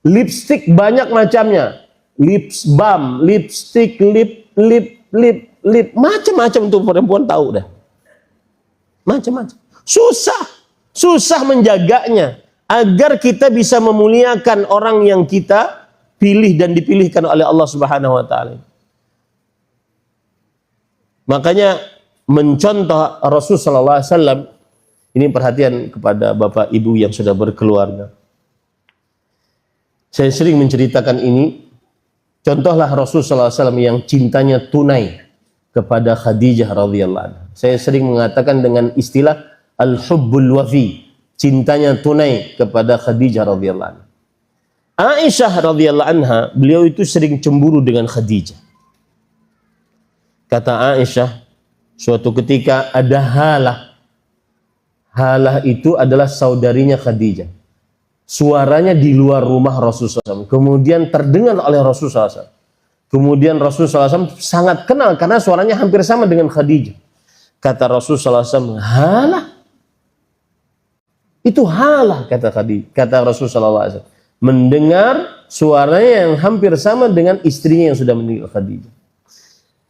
lipstick banyak macamnya. Lips balm, lipstick, lip, macam-macam untuk perempuan tahu dah. Macam-macam. Susah menjaganya agar kita bisa memuliakan orang yang kita pilih dan dipilihkan oleh Allah Subhanahu wa taala. Makanya mencontoh Rasul sallallahu alaihi wasallam, ini perhatian kepada Bapak Ibu yang sudah berkeluarga. Saya sering menceritakan ini. Contohlah Rasul sallallahu alaihi wasallam yang cintanya tunai kepada Khadijah radhiyallahu anha. Saya sering mengatakan dengan istilah al-hubbul wafi, cintanya tunai kepada Khadijah radhiyallahu anha. Aisyah radhiyallahu anha, beliau itu sering cemburu dengan Khadijah. Kata Aisyah, suatu ketika ada Halah. Halah itu adalah saudarinya Khadijah. Suaranya di luar rumah Rasulullah SAW. Kemudian terdengar oleh Rasulullah SAW. Kemudian Rasulullah SAW sangat kenal karena suaranya hampir sama dengan Khadijah. Kata Rasulullah SAW, Halah. Itu Halah, kata Khadijah. Kata Rasulullah SAW. Mendengar suaranya yang hampir sama dengan istrinya yang sudah meninggal, Khadijah.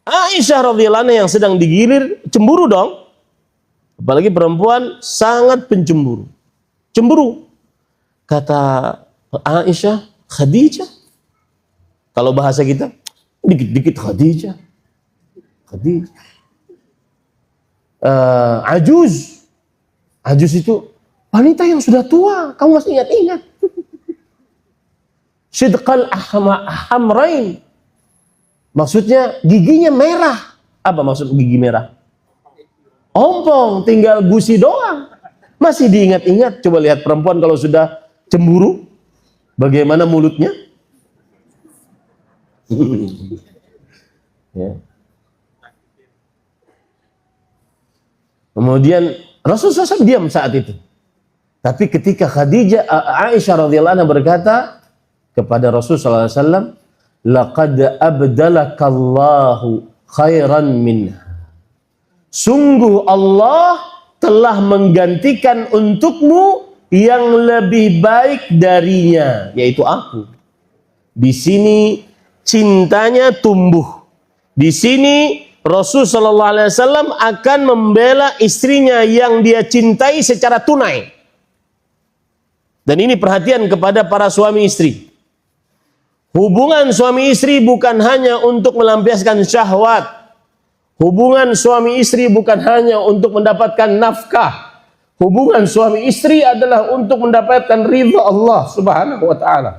Aisyah radhiyallahu anha yang sedang digilir, cemburu dong. Apalagi perempuan sangat pencemburu. Cemburu. Kata Aisyah, Khadijah. Kalau bahasa kita, dikit-dikit Khadijah. Khadijah. Ajuz. Ajuz itu wanita yang sudah tua. Kamu masih ingat-ingat. Sidqal hamrain. Maksudnya giginya merah. Apa maksud gigi merah? Ompong, tinggal gusi doang. Masih diingat-ingat. Coba lihat perempuan kalau sudah cemburu, bagaimana mulutnya? Ya. Kemudian Rasulullah SAW diam saat itu. Tapi ketika Aisyah radhiyallahu anha berkata kepada Rasulullah SAW, laqad abdalakallahu khairan minha. Sungguh Allah telah menggantikan untukmu yang lebih baik darinya, yaitu aku. Di sini cintanya tumbuh. Di sini Rasul sallallahu alaihi wasallam akan membela istrinya yang dia cintai secara tunai. Dan ini perhatian kepada para suami istri. Hubungan suami istri bukan hanya untuk melampiaskan syahwat. Hubungan suami istri bukan hanya untuk mendapatkan nafkah. Hubungan suami istri adalah untuk mendapatkan ridha Allah Subhanahu wa taala.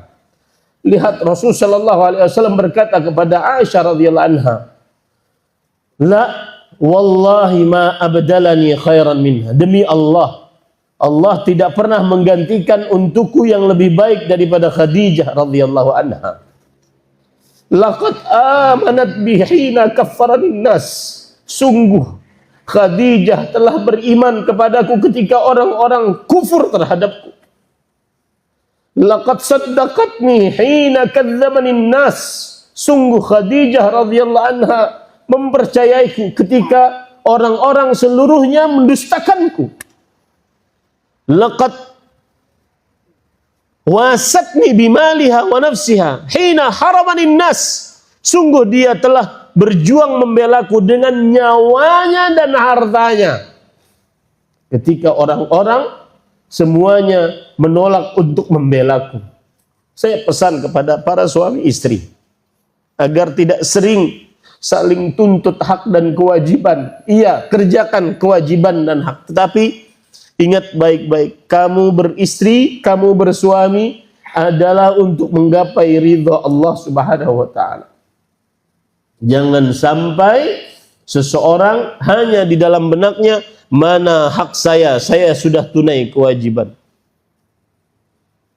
Lihat Rasul sallallahu alaihi wasallam berkata kepada Aisyah radhiyallahu anha, wallahi ma abdalani khairan minha. Demi Allah, Allah tidak pernah menggantikan untukku yang lebih baik daripada Khadijah radhiyallahu anha. Laqad amanat bihina kaffaranin nas. Sungguh Khadijah telah beriman kepadaku ketika orang-orang kufur terhadapku. Laqad saddaqatni hina kadzdzabanin nas. Sungguh Khadijah radhiyallahu anha mempercayaiku ketika orang-orang seluruhnya mendustakanku. Laqad wasatni bimaliha wa nafsiha hina haramanin nas. Sungguh dia telah berjuang membelaku dengan nyawanya dan hartanya ketika orang-orang semuanya menolak untuk membelaku. Saya pesan kepada para suami istri agar tidak sering saling tuntut hak dan kewajiban. Iya, kerjakan kewajiban dan hak, tetapi ingat baik-baik, kamu beristri, kamu bersuami adalah untuk menggapai ridha Allah Subhanahu wa taala. Jangan sampai seseorang hanya di dalam benaknya, mana hak saya sudah tunai kewajiban.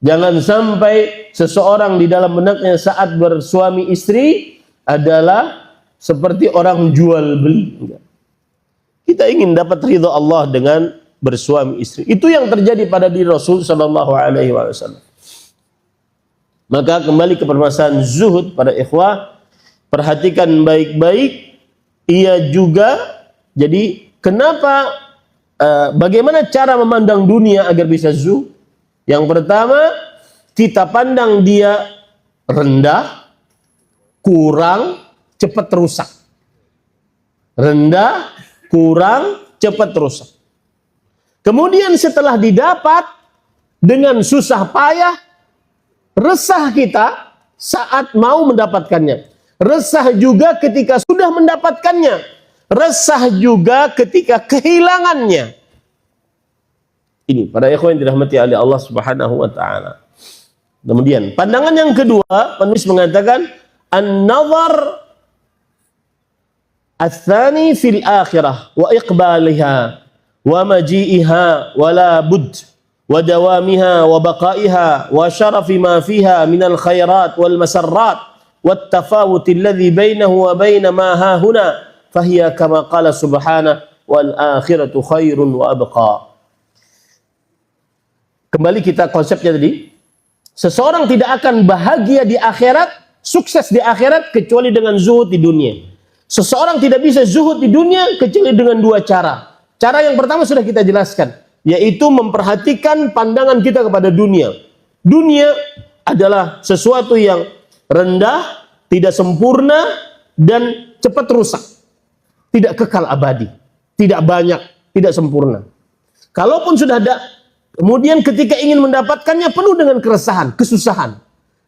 Jangan sampai seseorang di dalam benaknya saat bersuami istri adalah seperti orang jual beli. Kita ingin dapat ridha Allah dengan bersuami istri. Itu yang terjadi pada diri Rasul sallallahu alaihi wasallam. Maka kembali ke permasalahan zuhud pada ikhwah, perhatikan baik-baik. Ia juga, jadi kenapa, bagaimana cara memandang dunia agar bisa zuhud? Yang pertama, kita pandang dia rendah, kurang, cepat rusak. Rendah, kurang, cepat rusak. Kemudian setelah didapat dengan susah payah, resah kita saat mau mendapatkannya. Resah juga ketika sudah mendapatkannya. Resah juga ketika kehilangannya. Ini para ikhwan yang dirahmati oleh Allah Subhanahu wa taala. Kemudian pandangan yang kedua, penulis mengatakan an-nazar ats-tsani fil akhirah wa iqbaliha wa maji'iha wa la bud wa dawamiha wa baqaiha wa syarafi ma fiha minal khairat wal masarrat wat tafawut alladhi bainahu wa bain ma ha huna fahiya kama qala subhanahu wal akhiratu khairun wa abqa. Kembali kita konsepnya tadi, seseorang tidak akan bahagia di akhirat, sukses di akhirat kecuali dengan zuhud di dunia. Seseorang tidak bisa zuhud di dunia kecuali dengan dua cara. Cara yang pertama sudah kita jelaskan, yaitu memperhatikan pandangan kita kepada dunia. Dunia adalah sesuatu yang rendah, tidak sempurna, dan cepat rusak. Tidak kekal abadi, tidak banyak, tidak sempurna. Kalaupun sudah ada, kemudian ketika ingin mendapatkannya penuh dengan keresahan, kesusahan.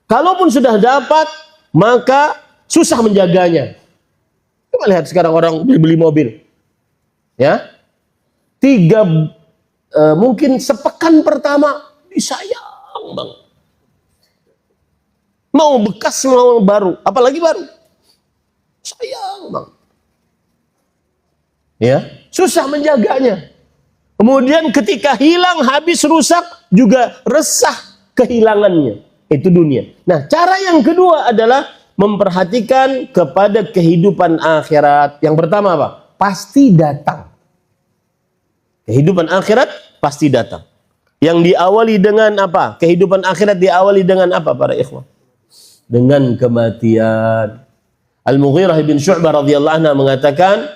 Kalaupun sudah dapat, maka susah menjaganya. Coba lihat sekarang orang beli mobil. Ya. Mungkin sepekan pertama disayang banget. Mau bekas mau baru, apalagi baru. Sayang banget. Ya, susah menjaganya. Kemudian ketika hilang, habis, rusak, juga resah kehilangannya. Itu dunia. Nah, cara yang kedua adalah memperhatikan kepada kehidupan akhirat. Yang pertama apa? Pasti datang. Kehidupan akhirat pasti datang. Yang diawali dengan apa? Kehidupan akhirat diawali dengan apa para ikhwah? Dengan kematian. Al-Mughirah bin Syu'bah radhiyallahu anhu mengatakan,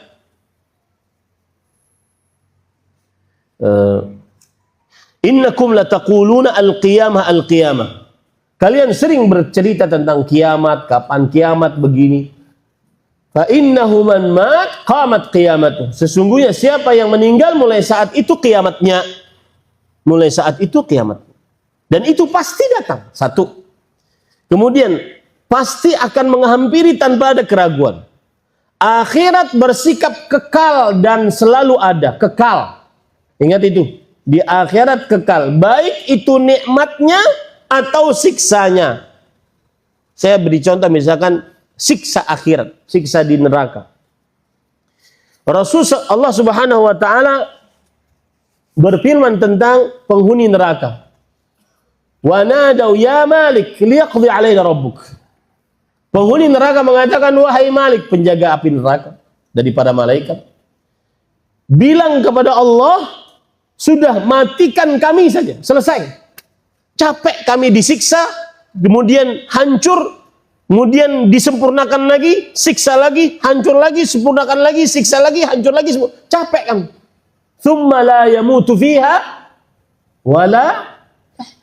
innakum lataquluna al-qiyamah al-qiyamah. Kalian sering bercerita tentang kiamat, kapan kiamat begini. Fa innahu man mat qamat qiyamatuh. Sesungguhnya siapa yang meninggal mulai saat itu kiamatnya. Mulai saat itu kiamat. Dan itu pasti datang. Satu. Kemudian pasti akan menghampiri tanpa ada keraguan. Akhirat bersikap kekal dan selalu ada, kekal. Ingat itu, di akhirat kekal, baik itu nikmatnya atau siksanya. Saya beri contoh misalkan siksa akhirat, siksa di neraka. Allah Subhanahu wa taala berfirman tentang penghuni neraka. Wa nadau ya Malik liyaqdi alaina rabbuk. Penghuni neraka mengatakan, wahai Malik, penjaga api neraka dari para malaikat, bilang kepada Allah, sudah matikan kami saja, selesai. Capek kami disiksa, kemudian hancur, kemudian disempurnakan lagi, siksa lagi, hancur lagi, sempurnakan lagi, siksa lagi, hancur lagi, capek kami. Tsumma la yamutu fiha wala,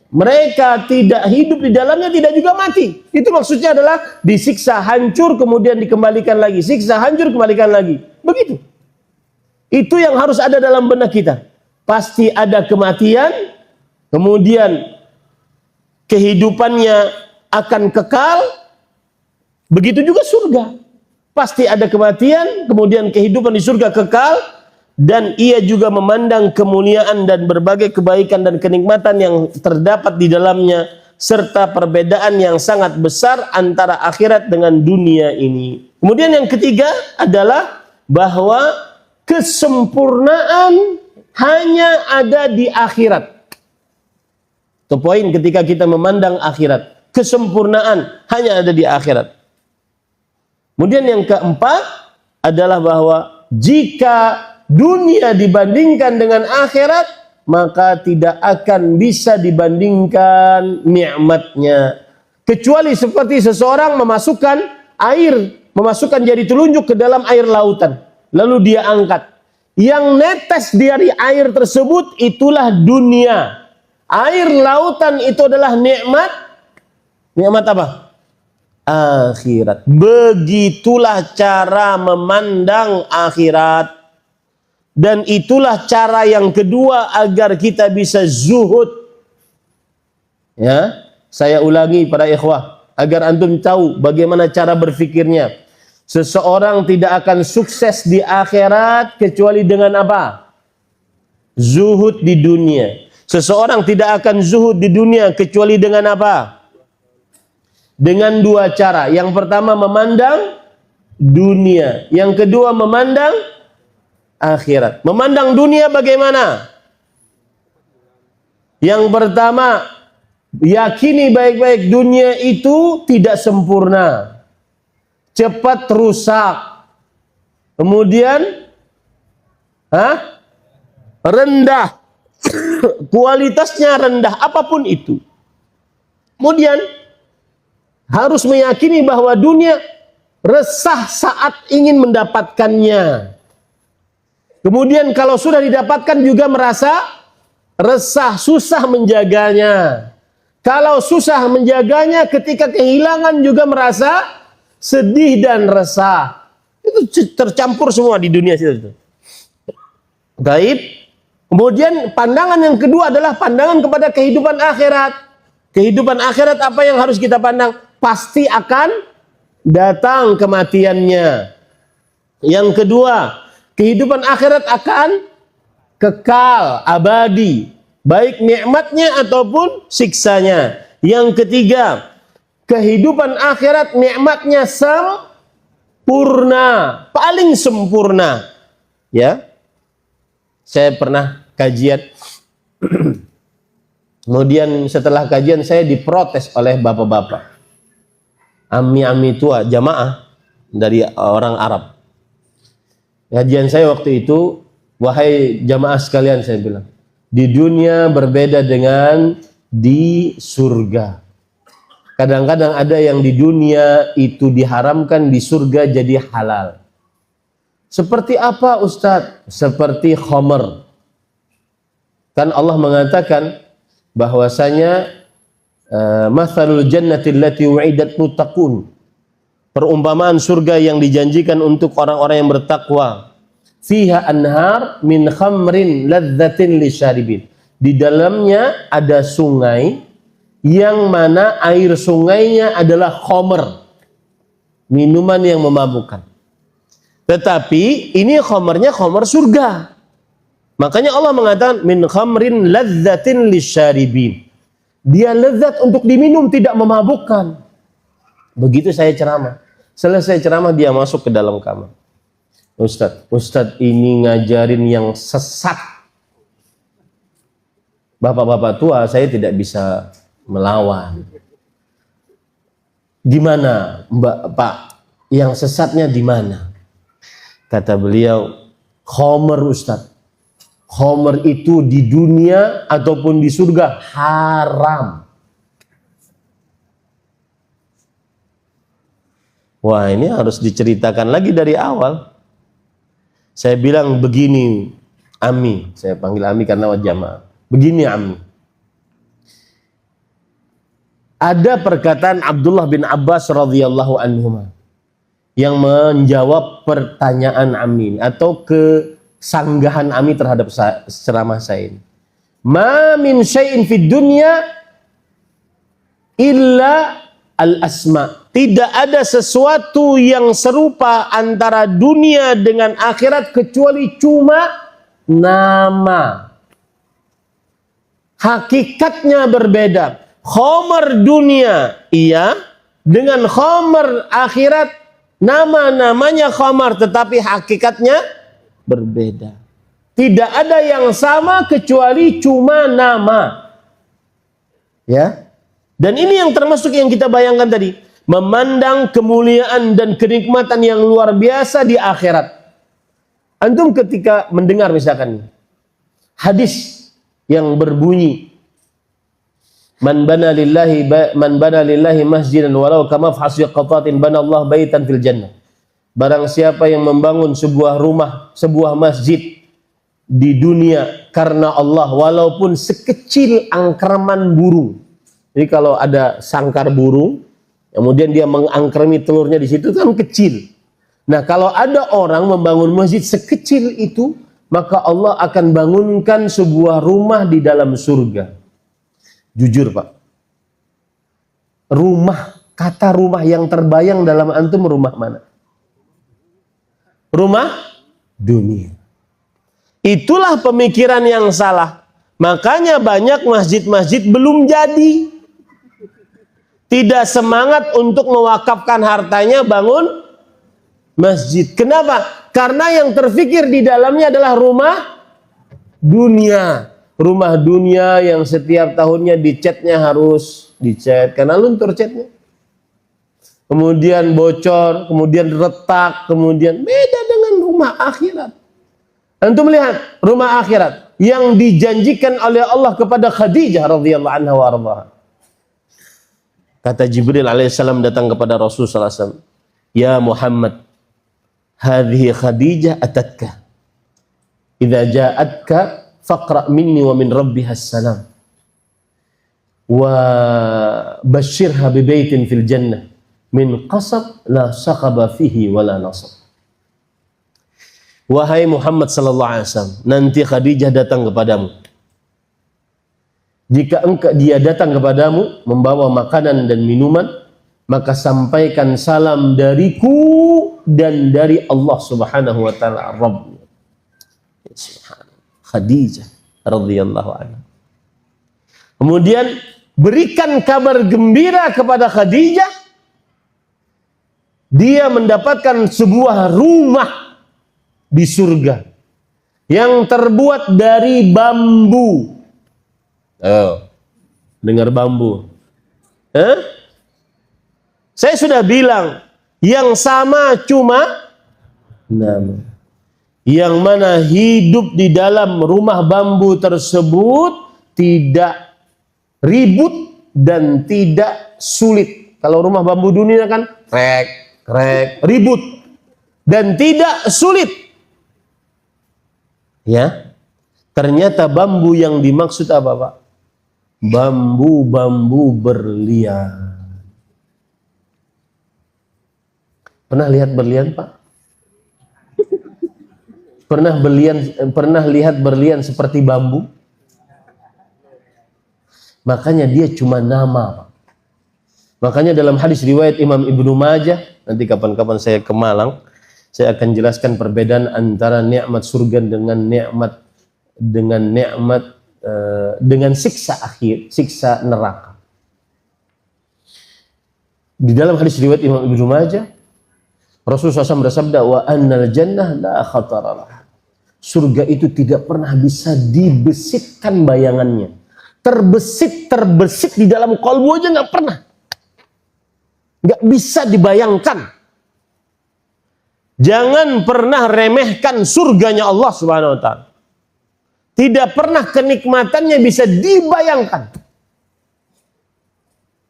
mereka tidak hidup di dalamnya, tidak juga mati. Itu maksudnya adalah disiksa, hancur, kemudian dikembalikan lagi, siksa, hancur, kembalikan lagi. Begitu. Itu yang harus ada dalam benak kita. Pasti ada kematian, kemudian kehidupannya akan kekal. Begitu juga surga. Pasti ada kematian, kemudian kehidupan di surga kekal, dan ia juga memandang kemuliaan dan berbagai kebaikan dan kenikmatan yang terdapat di dalamnya, serta perbedaan yang sangat besar antara akhirat dengan dunia ini. Kemudian yang ketiga adalah bahwa kesempurnaan hanya ada di akhirat. Itu poin ketika kita memandang akhirat. Kesempurnaan hanya ada di akhirat. Kemudian yang keempat adalah bahwa jika dunia dibandingkan dengan akhirat, maka tidak akan bisa dibandingkan nikmatnya. Kecuali seperti seseorang memasukkan air, memasukkan jari telunjuk ke dalam air lautan, lalu dia angkat. Yang netes dari air tersebut itulah dunia. Air lautan itu adalah nikmat. Nikmat apa? Akhirat. Begitulah cara memandang akhirat. Dan itulah cara yang kedua agar kita bisa zuhud. Ya, saya ulangi para ikhwah agar antum tahu bagaimana cara berfikirnya. Seseorang tidak akan sukses di akhirat kecuali dengan apa? Zuhud di dunia. Seseorang tidak akan zuhud di dunia kecuali dengan apa? Dengan dua cara. Yang pertama memandang dunia. Yang kedua memandang akhirat. Memandang dunia bagaimana? Yang pertama, yakini baik-baik dunia itu tidak sempurna, cepat rusak, kemudian rendah, kualitasnya rendah, apapun itu. Kemudian harus meyakini bahwa dunia resah saat ingin mendapatkannya. Kemudian kalau sudah didapatkan juga merasa resah, susah menjaganya. Kalau susah menjaganya, ketika kehilangan juga merasa sedih dan resah. Itu tercampur semua di dunia situ. Baik. Kemudian pandangan yang kedua adalah pandangan kepada kehidupan akhirat. Kehidupan akhirat apa yang harus kita pandang? Pasti akan datang kematiannya. Yang kedua, kehidupan akhirat akan kekal, abadi, baik nikmatnya ataupun siksanya. Yang ketiga, kehidupan akhirat nikmatnya sempurna, paling sempurna. Ya, saya pernah kajian, kemudian setelah kajian saya diprotes oleh bapak-bapak, ami-ami tua jamaah dari orang Arab. Kajian saya waktu itu, wahai jamaah sekalian, saya bilang, di dunia berbeda dengan di surga. Kadang-kadang ada yang di dunia itu diharamkan, di surga jadi halal. Seperti apa Ustadz? Seperti khamr. Kan Allah mengatakan bahwasanya mathalul jannati allati wu'idat muttaqun. Perumpamaan surga yang dijanjikan untuk orang-orang yang bertakwa. Fiha anhar min khamrin ladzatin lisyaribin. Di dalamnya ada sungai yang mana air sungainya adalah khamr, minuman yang memabukkan. Tetapi ini khamrnya khamr surga. Makanya Allah mengatakan min khamrin ladzatin lisyaribin. Dia lezat untuk diminum, tidak memabukkan. Begitu saya ceramah. Selesai ceramah dia masuk ke dalam kamar. Ustadz ini ngajarin yang sesat. Bapak-bapak tua, saya tidak bisa melawan. Di mana, Pak? Yang sesatnya di mana? Kata beliau, khomer Ustadz. Khomer itu di dunia ataupun di surga haram. Wah, ini harus diceritakan lagi dari awal. Saya bilang begini, Ami, saya panggil Ami karena wajah. Begini Ami, ada perkataan Abdullah bin Abbas radhiyallahu anhu yang menjawab pertanyaan Ami atau kesanggahan Ami terhadap ceramah saya ini. Ma min syai'in fid dunya illa al-asma. Tidak ada sesuatu yang serupa antara dunia dengan akhirat kecuali cuma nama. Hakikatnya berbeda. Khomer dunia iya, dengan khomer akhirat nama-namanya khomer tetapi hakikatnya berbeda. Tidak ada yang sama kecuali cuma nama. Ya. Dan ini yang termasuk yang kita bayangkan tadi, memandang kemuliaan dan kenikmatan yang luar biasa di akhirat. Antum ketika mendengar misalkan hadis yang berbunyi man bana lillahi masjidan walau kama fahsy qatatin bana Allah baitan fil jannah. Barang siapa yang membangun sebuah rumah, sebuah masjid di dunia karena Allah walaupun sekecil angkraman burung. Jadi kalau ada sangkar burung kemudian dia mengangkrami telurnya di situ kan kecil. Nah, kalau ada orang membangun masjid sekecil itu, maka Allah akan bangunkan sebuah rumah di dalam surga. Jujur Pak, kata rumah yang terbayang dalam antum rumah mana? Rumah dunia. Itulah pemikiran yang salah. Makanya banyak masjid-masjid belum jadi. Tidak semangat untuk mewakafkan hartanya bangun masjid. Kenapa? Karena yang terfikir di dalamnya adalah rumah dunia. Rumah dunia yang setiap tahunnya dicatnya harus dicat karena luntur catnya. Kemudian bocor, kemudian retak, kemudian beda dengan rumah akhirat. Antum melihat rumah akhirat yang dijanjikan oleh Allah kepada Khadijah radhiyallahu anha wa ardhaha. Kata Jibril alaihissalam datang kepada Rasulullah SAW, ya Muhammad, hadhihi Khadijah atatka. Idza ja'atka faqra minni wa min rabbiha assalam. Wa basyirha bi baitin fil jannah min qasab la saqaba fihi wa la nasab. Wahai Muhammad sallallahu alaihi wasallam, nanti Khadijah datang kepadamu. Jika dia datang kepadamu membawa makanan dan minuman, maka sampaikan salam dariku dan dari Allah Subhanahu wa taala Rabb. Khadijah radhiyallahu anha. Kemudian berikan kabar gembira kepada Khadijah, dia mendapatkan sebuah rumah di surga yang terbuat dari bambu. Dengar bambu. Saya sudah bilang, yang sama cuma nama. Yang mana hidup di dalam rumah bambu tersebut tidak ribut dan tidak sulit. Kalau rumah bambu dunia kan ribut dan tidak sulit. Ya. Ternyata bambu yang dimaksud apa, Pak? Bambu-bambu berlian. Pernah lihat berlian, Pak? Pernah lihat berlian seperti bambu? Makanya dia cuma nama, Pak. Makanya dalam hadis riwayat Imam Ibnu Majah, nanti kapan-kapan saya ke Malang, saya akan jelaskan perbedaan antara nikmat surga dengan siksa akhir, siksa neraka. Di dalam hadis riwayat Imam Ibnu Majah, Rasulullah SAW bersabda, wa annal jannah la khataralah. Surga itu tidak pernah bisa dibesitkan bayangannya. Terbesit di dalam kalbu aja nggak pernah. Nggak bisa dibayangkan. Jangan pernah remehkan surganya Allah Subhanahu wa taala. Tidak pernah kenikmatannya bisa dibayangkan.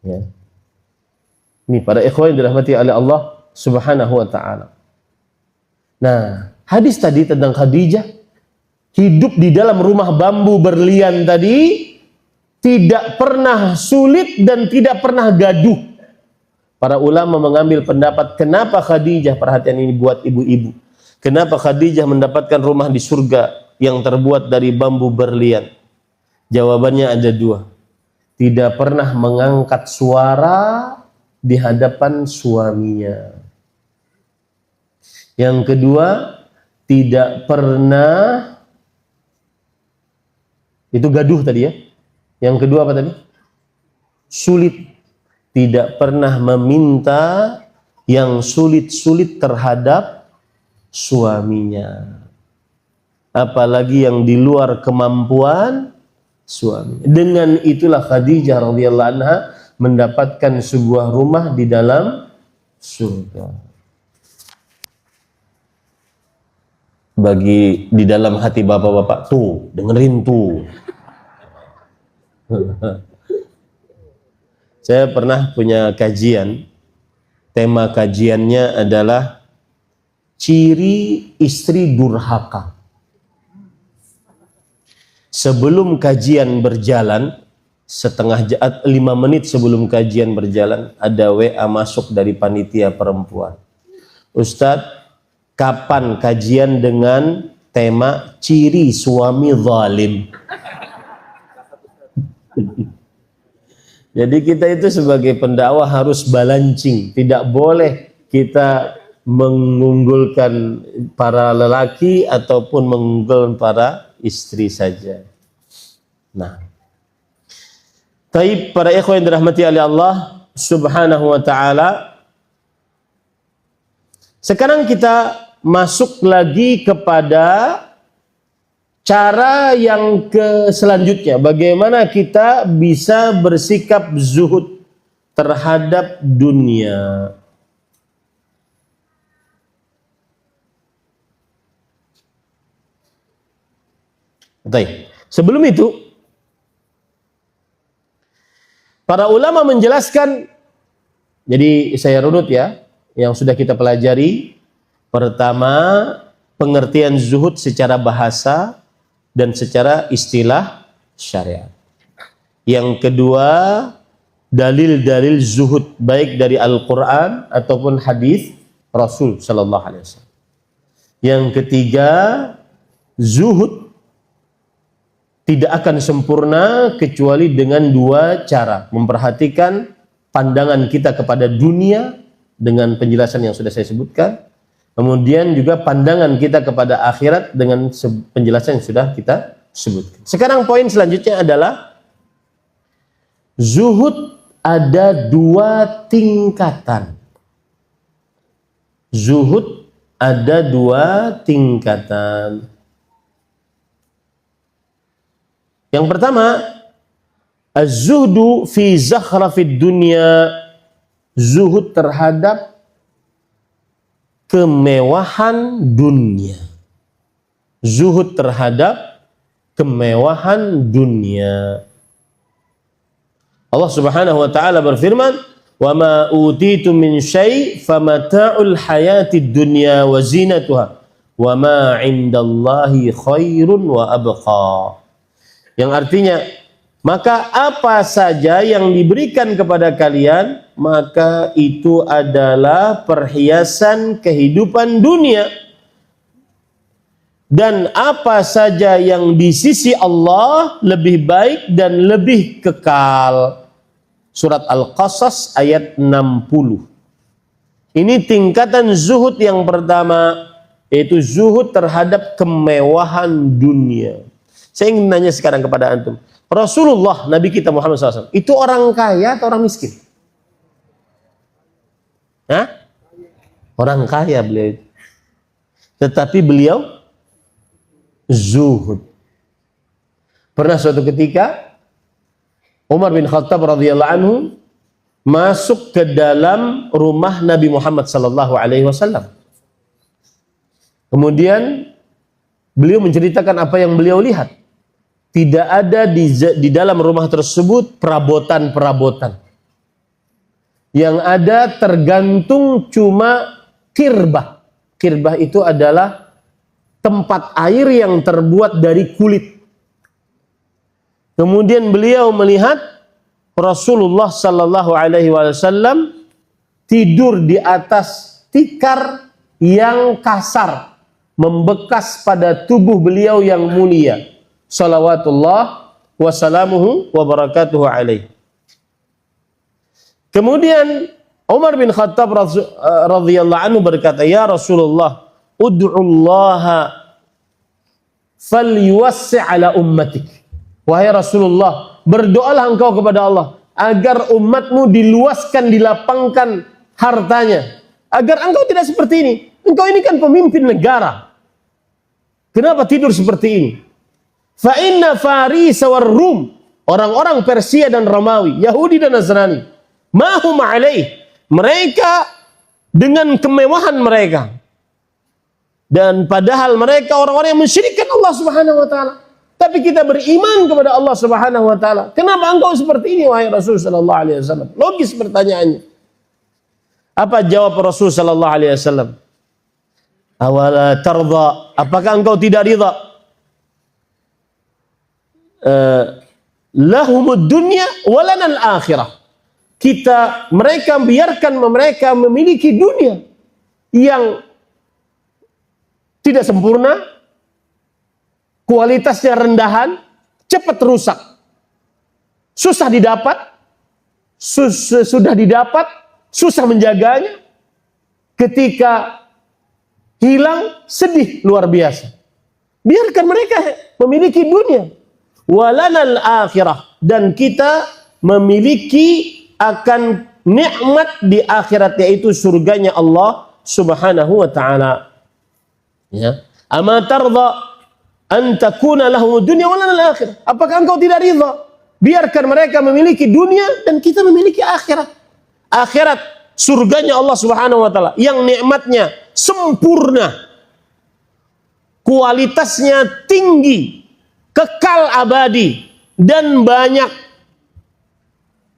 Ya. Ini para ikhwan yang dirahmati oleh Allah Subhanahu wa taala. Nah, hadis tadi tentang Khadijah hidup di dalam rumah bambu berlian tadi tidak pernah sulit dan tidak pernah gaduh. Para ulama mengambil pendapat kenapa Khadijah, perhatian ini buat ibu-ibu, kenapa Khadijah mendapatkan rumah di surga yang terbuat dari bambu berlian? Jawabannya ada dua. Tidak pernah mengangkat suara di hadapan suaminya. Yang kedua, tidak pernah, itu gaduh tadi ya. Yang kedua apa tadi? Sulit. Tidak pernah meminta yang sulit-sulit terhadap suaminya. Apalagi yang di luar kemampuan suami. Dengan itulah Khadijah radhiyallahu anha mendapatkan sebuah rumah di dalam surga. Bagi di dalam hati bapak-bapak, tuh dengerin tuh. Saya pernah punya kajian, tema kajiannya adalah ciri istri durhaka. Sebelum kajian berjalan, 5 menit sebelum kajian berjalan, ada WA masuk dari panitia perempuan. Ustadz, kapan kajian dengan tema ciri suami zalim? Jadi kita itu sebagai pendakwah harus balancing, tidak boleh kita mengunggulkan para lelaki ataupun mengunggulkan para istri saja. Nah, taib para ikhwan yang dirahmati oleh Allah Subhanahu wa taala. Sekarang kita masuk lagi kepada cara yang selanjutnya, bagaimana kita bisa bersikap zuhud terhadap dunia. Baik. Sebelum itu, para ulama menjelaskan, jadi saya runut ya, yang sudah kita pelajari. Pertama, pengertian zuhud secara bahasa dan secara istilah syariat. Yang kedua, dalil-dalil zuhud baik dari Al-Quran ataupun hadis Rasul Sallallahu Alaihi Wasallam. Yang ketiga, zuhud tidak akan sempurna kecuali dengan dua cara. Memperhatikan pandangan kita kepada dunia dengan penjelasan yang sudah saya sebutkan. Kemudian juga pandangan kita kepada akhirat dengan penjelasan yang sudah kita sebutkan. Sekarang poin selanjutnya adalah zuhud ada dua tingkatan. Zuhud ada dua tingkatan. Yang pertama, az-zuhdu fi zakhrafid dunya, zuhud terhadap kemewahan dunia. Zuhud terhadap kemewahan dunia. Allah Subhanahu wa taala berfirman, "Wa ma utitu min syai' famata'ul hayatid dunya wa zinatuha wa ma 'indallahi khairun wa abqa." Yang artinya, maka apa saja yang diberikan kepada kalian, maka itu adalah perhiasan kehidupan dunia. Dan apa saja yang di sisi Allah lebih baik dan lebih kekal. Surat Al-Qasas ayat 60. Ini tingkatan zuhud yang pertama, yaitu zuhud terhadap kemewahan dunia. Saya ingin nanya sekarang kepada antum, Rasulullah, Nabi kita Muhammad SAW, itu orang kaya atau orang miskin? Hah? Orang kaya beliau itu. Tetapi beliau zuhud. Pernah suatu ketika Umar bin Khattab radhiyallahu anhu masuk ke dalam rumah Nabi Muhammad sallallahu alaihi wasallam. Kemudian beliau menceritakan apa yang beliau lihat. Tidak ada di dalam rumah tersebut perabotan-perabotan. Yang ada tergantung cuma kirbah. Kirbah itu adalah tempat air yang terbuat dari kulit. Kemudian beliau melihat Rasulullah sallallahu alaihi wasallam tidur di atas tikar yang kasar, membekas pada tubuh beliau yang mulia. Salawatullah wassalamuhu wa barakatuhu alaih. Kemudian Umar bin Khattab radhiyallahu anhu berkata, "Ya Rasulullah, ud'ullaha falyuwassi' ala ummatik." Wahai Rasulullah, berdoalah engkau kepada Allah agar umatmu diluaskan, dilapangkan hartanya, agar engkau tidak seperti ini. Engkau ini kan pemimpin negara. Kenapa tidur seperti ini? Fa inna Faris war Rum, orang-orang Persia dan Romawi, Yahudi dan Nasrani, mahum alaih, mereka dengan kemewahan mereka, dan padahal mereka orang-orang yang mensyirikkan Allah Subhanahu wa taala. Tapi kita beriman kepada Allah Subhanahu wa taala. Kenapa engkau seperti ini wahai Rasul sallallahu alaihi wasallam? Logis pertanyaannya. Apa jawab Rasul sallallahu alaihi wasallam? Awala tardha, apakah engkau tidak ridha? Lahumud dunya walanal akhirah. Mereka biarkan mereka memiliki dunia yang tidak sempurna, kualitasnya rendahan, cepat rusak, susah didapat, sudah didapat, susah menjaganya, ketika hilang sedih luar biasa. Biarkan mereka memiliki dunia, walanal akhirah, dan kita memiliki akan nikmat di akhirat, yaitu surganya Allah Subhanahu wa taala. Ya, ama tardha an takuna lahum dunya wa lana al-akhirah. Apakah engkau tidak ridha? Biarkan mereka memiliki dunia dan kita memiliki akhirat. Akhirat, surganya Allah Subhanahu wa taala yang nikmatnya sempurna, kualitasnya tinggi, kekal abadi dan banyak.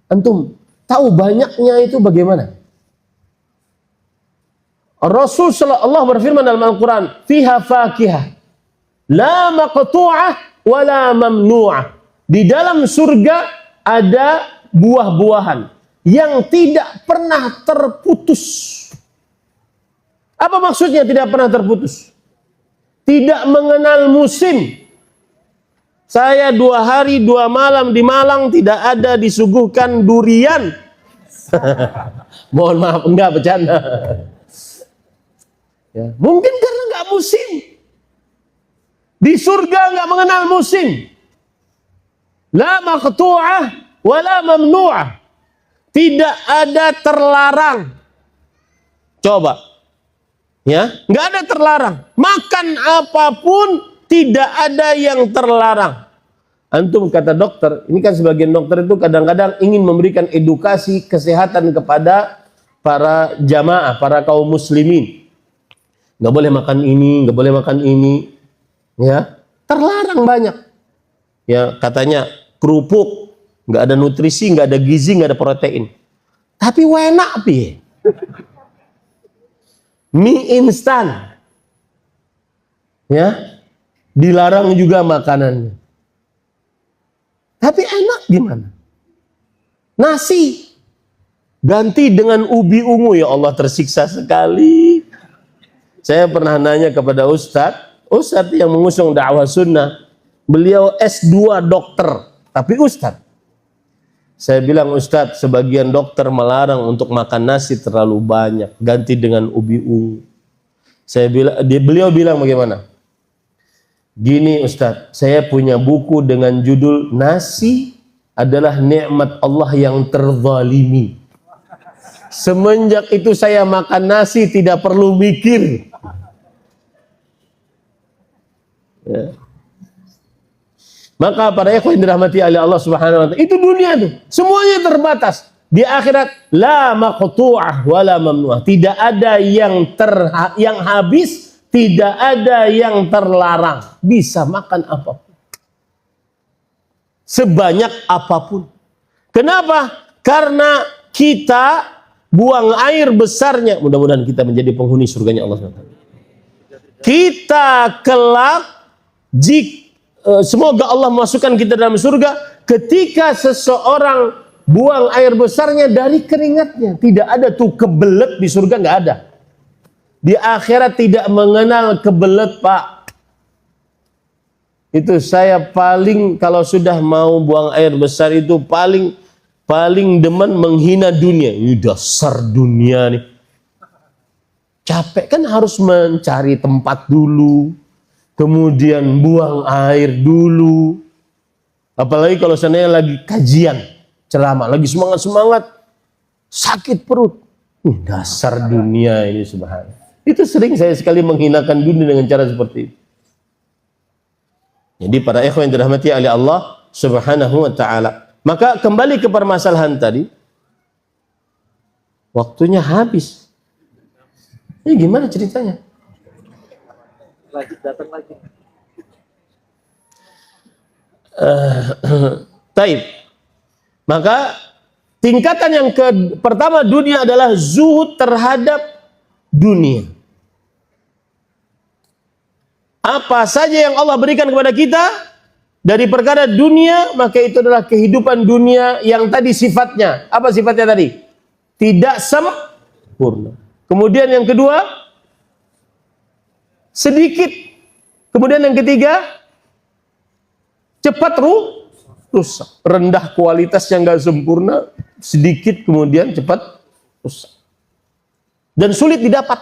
Antum tahu banyaknya itu bagaimana? Allah berfirman dalam Al-Qur'an, "Fiha fakihah la maqtu'ah wa la mamnu'ah." Di dalam surga ada buah-buahan yang tidak pernah terputus. Apa maksudnya tidak pernah terputus? Tidak mengenal musim. Saya 2 hari 2 malam di Malang tidak ada disuguhkan durian. Mohon maaf, enggak bercanda. Ya, mungkin karena enggak musim. Di surga enggak mengenal musim. La maqtu'ah wa la mamnu'ah. Tidak ada terlarang. Coba. Ya, enggak ada terlarang. Makan apapun tidak ada yang terlarang. Antum kata dokter, ini kan sebagian dokter itu kadang-kadang ingin memberikan edukasi kesehatan kepada para jamaah, para kaum muslimin. Enggak boleh makan ini, enggak boleh makan ini. Ya, terlarang banyak. Ya, katanya kerupuk, nggak ada nutrisi, nggak ada gizi, nggak ada protein. Tapi enak piye? Mie instan, ya, dilarang juga makanannya. Tapi enak gimana? Nasi ganti dengan ubi ungu, ya Allah, tersiksa sekali. Saya pernah nanya kepada Ustadz yang mengusung dakwah sunnah. Beliau S2 dokter, tapi Ustadz. Saya bilang, Ustadz, sebagian dokter melarang untuk makan nasi terlalu banyak, ganti dengan ubi ungu. Beliau bilang bagaimana? Gini Ustadz, saya punya buku dengan judul Nasi adalah nikmat Allah yang terzalimi. Semenjak itu saya makan nasi tidak perlu mikir. Ya. Maka para ikhwan yang dirahmati oleh Allah Subhanahu wa taala, itu dunia tuh, semuanya terbatas. Di akhirat la maqtu'ah wala mamnu'ah. Tidak ada yang habis, tidak ada yang terlarang. Bisa makan apapun. Sebanyak apapun. Kenapa? Karena kita buang air besarnya. Mudah-mudahan kita menjadi penghuni surganya Allah SWT. Kita kelak, semoga Allah masukkan kita dalam surga, ketika seseorang buang air besarnya dari keringatnya. Tidak ada tuh kebelet di surga, nggak ada. Di akhirat tidak mengenal kebelet, Pak. Itu saya paling, kalau sudah mau buang air besar itu paling demen menghina dunia. Ini dasar dunia nih. Capek kan harus mencari tempat dulu. Kemudian buang air dulu. Apalagi kalau seandainya lagi kajian, ceramah, lagi semangat-semangat, sakit perut. Dasar dunia ini subhanallah. Itu sering saya sekali menghinakan dunia dengan cara seperti itu. Jadi para ikhwan yang dirahmati oleh Allah Subhanahu wa taala. Maka kembali ke permasalahan tadi, waktunya habis. Ini gimana ceritanya? Datang lagi. Taib. Maka tingkatan yang pertama dunia adalah zuhud terhadap dunia. Apa saja yang Allah berikan kepada kita dari perkara dunia, maka itu adalah kehidupan dunia yang tadi sifatnya. Apa sifatnya tadi? Tidak sempurna. Kemudian yang kedua, sedikit. Kemudian yang ketiga, cepat rusak. Rendah kualitas yang gak sempurna, sedikit kemudian cepat rusak. Dan sulit didapat.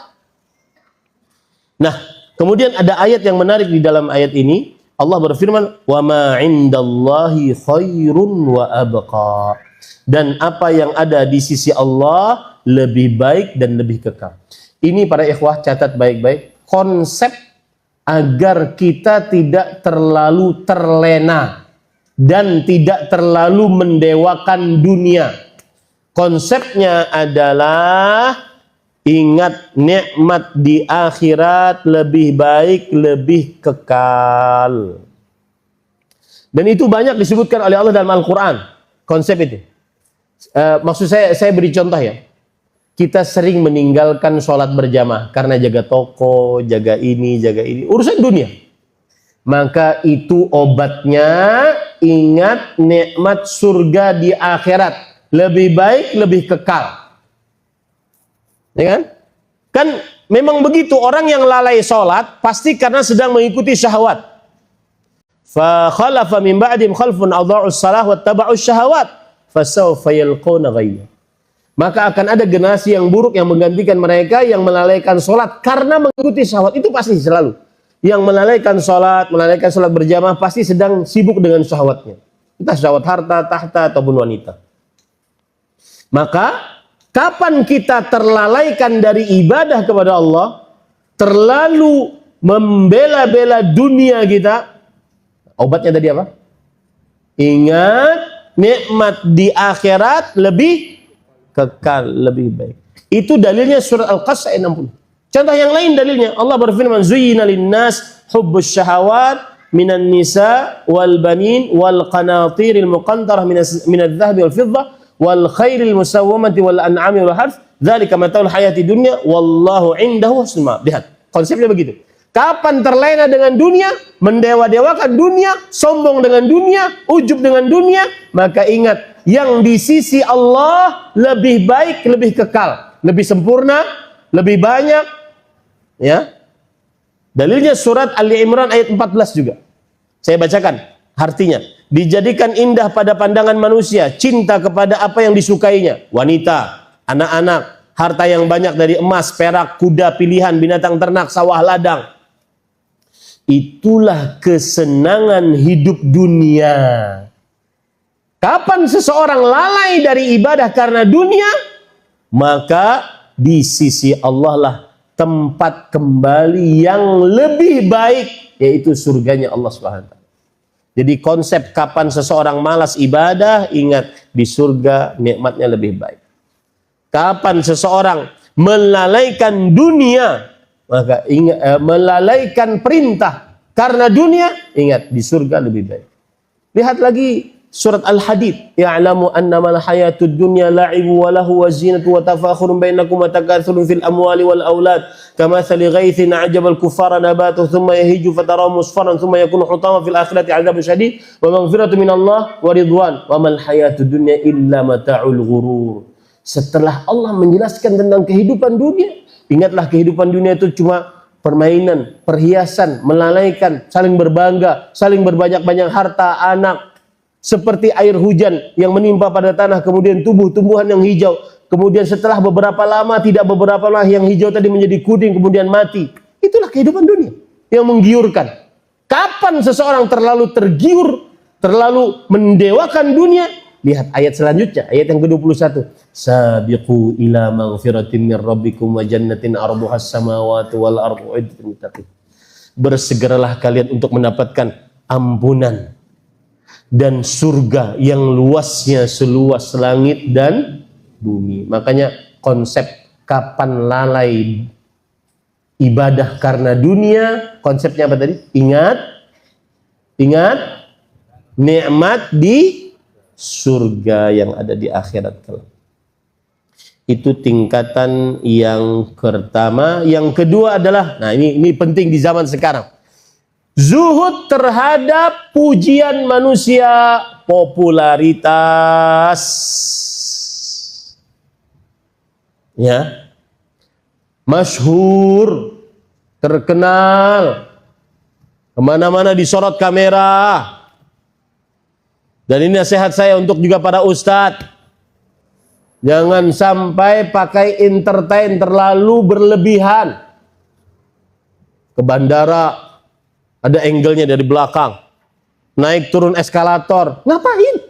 Nah, kemudian ada ayat yang menarik di dalam ayat ini. Allah berfirman, "Wa ma 'indallahi khairun wa abqa." Dan apa yang ada di sisi Allah lebih baik dan lebih kekal. Ini para ikhwah catat baik-baik, konsep agar kita tidak terlalu terlena dan tidak terlalu mendewakan dunia. Konsepnya adalah ingat nikmat di akhirat lebih baik, lebih kekal. Dan itu banyak disebutkan oleh Allah dalam Al-Quran. Konsep itu. Maksud saya beri contoh ya. Kita sering meninggalkan sholat berjamaah karena jaga toko, jaga ini, urusan dunia. Maka itu obatnya, ingat nikmat surga di akhirat lebih baik, lebih kekal. Ya kan? Kan memang begitu, orang yang lalai sholat pasti karena sedang mengikuti syahwat. Fa khalafa min ba'dihim khalfun adha'us shalah wattaba'us syahawat fasawfa yalqawna ghayya. Maka akan ada generasi yang buruk yang menggantikan mereka yang melalaikan sholat karena mengikuti syahwat. Itu pasti selalu. Yang melalaikan sholat berjamaah pasti sedang sibuk dengan syahwatnya. Entah syahwat harta, tahta, ataupun wanita. Maka kapan kita terlalaikan dari ibadah kepada Allah, terlalu membela-bela dunia kita, obatnya tadi apa? Ingat, nikmat di akhirat lebih kekal, lebih baik. Itu dalilnya surat Al-Qasas ayat 60. Contoh yang lain dalilnya, Allah berfirman, "Zuyyina lin-nas hubbus syahawat minan nisa wal banin wal qanatiril muqantarah minadh-dhahabi wal fiddah wal khairil musawwamati wal an'ami wal harth dzalika mataul hayati dunya wallahu indahu husnul ma'ab." Lihat, konsepnya begitu. Kapan terlena dengan dunia, mendewa-dewakan dunia, sombong dengan dunia, ujub dengan dunia, maka ingat, yang di sisi Allah lebih baik, lebih kekal, lebih sempurna, lebih banyak. Ya. Dalilnya surat Ali Imran ayat 14 juga. Saya bacakan artinya. Dijadikan indah pada pandangan manusia, cinta kepada apa yang disukainya, wanita, anak-anak, harta yang banyak dari emas, perak, kuda pilihan, binatang ternak, sawah ladang. Itulah kesenangan hidup dunia. Kapan seseorang lalai dari ibadah karena dunia, maka di sisi Allah lah tempat kembali yang lebih baik, yaitu surganya Allah Subhanahu wa taala. Jadi konsep kapan seseorang malas ibadah, ingat di surga nikmatnya lebih baik. Kapan seseorang melalaikan dunia, maka ingat, melalaikan perintah karena dunia, ingat di surga lebih baik. Lihat lagi surat Al-Hadid, ya'lamu annamal hayatud dunya la'ibu wa lahu wa zinatu wa tafakhurun bainakum wa takathurun fil amwali wal aulad kamathali ghaithin a'jabal kuffara nabatuhu thumma yahiju fatarahu musfarran thumma yakunu hutama fil akhirati 'adzabun syadid wa maghfiratu minallah wa ridwan wa mal hayatud dunya illa mata'ul ghurur. Setelah Allah menjelaskan tentang kehidupan dunia, ingatlah kehidupan dunia itu cuma permainan, perhiasan, melalaikan, saling berbangga, saling berbanyak-banyak harta, anak, seperti air hujan yang menimpa pada tanah, kemudian tumbuh tumbuhan yang hijau, kemudian setelah beberapa lama, tidak beberapa lama, yang hijau tadi menjadi kuning, kemudian mati. Itulah kehidupan dunia yang menggiurkan. Kapan seseorang terlalu tergiur, terlalu mendewakan dunia, lihat ayat selanjutnya, ayat yang ke-21. Sabiqu ila maghfiratin min rabbikum wa jannatin arduhas samawati wal ardu uiddat lil muttaqin. Bersegeralah kalian untuk mendapatkan ampunan dan surga yang luasnya seluas langit dan bumi. Makanya konsep kapan lalai ibadah karena dunia, konsepnya apa tadi? Ingat nikmat di surga yang ada di akhirat kelak. Itu tingkatan yang pertama. Yang kedua adalah, nah ini penting di zaman sekarang, zuhud terhadap pujian manusia, popularitas, ya, masyhur, terkenal, kemana-mana disorot kamera. Dan ini nasihat saya untuk juga para ustadz, jangan sampai pakai entertain terlalu berlebihan. Ke bandara ada angle-nya dari belakang, naik turun eskalator, ngapain?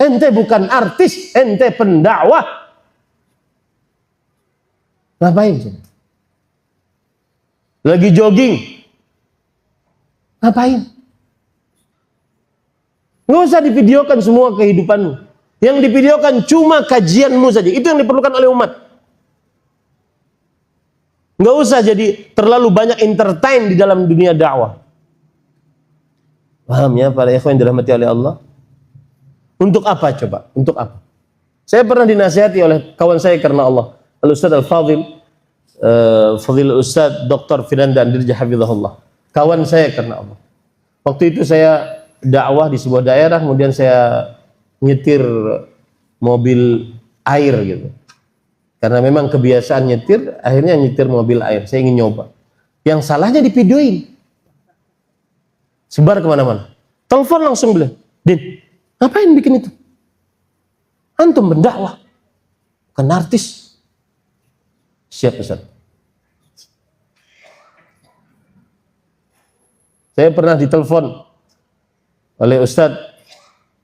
Ente bukan artis, ente pendakwah. Ngapain? Lagi jogging, ngapain? Nggak usah divideokan semua kehidupanmu. Yang divideokan cuma kajianmu saja. Itu yang diperlukan oleh umat. Nggak usah jadi terlalu banyak entertain di dalam dunia dakwah. Paham ya para ikhwan yang dirahmati oleh Allah? Untuk apa coba? Untuk apa? Saya pernah dinasihati oleh kawan saya karena Allah, Al-Ustadz Al-Fadhil, Fadhil Ustadz Dr. Firanda Andirja Hafizahullah. Kawan saya karena Allah. Waktu itu saya dakwah di sebuah daerah, kemudian saya nyetir mobil air gitu. Karena memang kebiasaan nyetir, akhirnya nyetir mobil air. Saya ingin nyoba. Yang salahnya divideoin. Sebar kemana-mana. Telepon langsung beliau, Din, ngapain bikin itu? Antum pendakwah, bukan artis. Siap Ustaz. Saya pernah ditelepon oleh Ustadz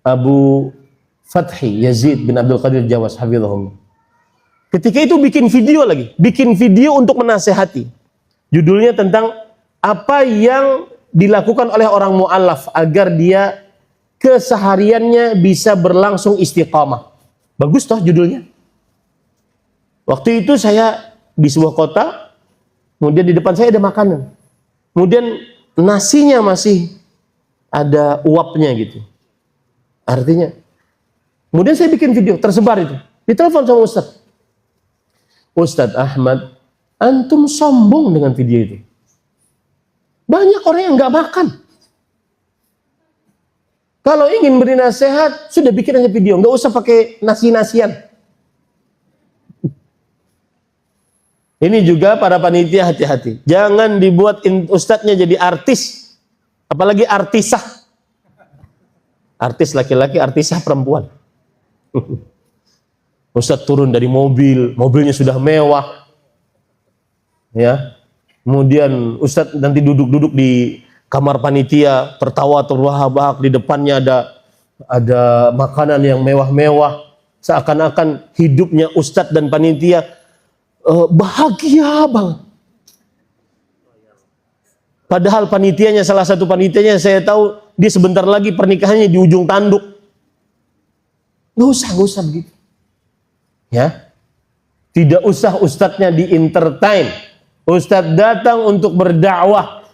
Abu Fathi Yazid bin Abdul Qadir Jawas hafizahullah. Ketika itu bikin video lagi, bikin video untuk menasehati. Judulnya tentang apa yang dilakukan oleh orang mu'allaf agar dia kesehariannya bisa berlangsung istiqamah. Bagus toh judulnya. Waktu itu saya di sebuah kota, kemudian di depan saya ada makanan. Kemudian nasinya masih ada uapnya gitu. Artinya, kemudian saya bikin video, tersebar itu. Ditelepon sama Ustadz. Ustadz Ahmad, antum sombong dengan video itu. Banyak orang yang nggak makan. Kalau ingin beri nasihat, sudah bikin aja video, nggak usah pakai nasi-nasian. Ini juga para panitia hati-hati. Jangan dibuat ustadznya jadi artis. Apalagi artisah. Artis laki-laki, artisah perempuan. Ustadz turun dari mobil, mobilnya sudah mewah. Ya. Kemudian Ustadz nanti duduk-duduk di kamar panitia, tertawa terbahak-bahak, di depannya ada makanan yang mewah-mewah. Seakan-akan hidupnya ustadz dan panitia bahagia banget. Padahal panitianya, salah satu panitianya saya tahu dia sebentar lagi pernikahannya di ujung tanduk. Gak usah begitu. Ya, tidak usah ustadznya di entertain. Ustadz datang untuk berdakwah.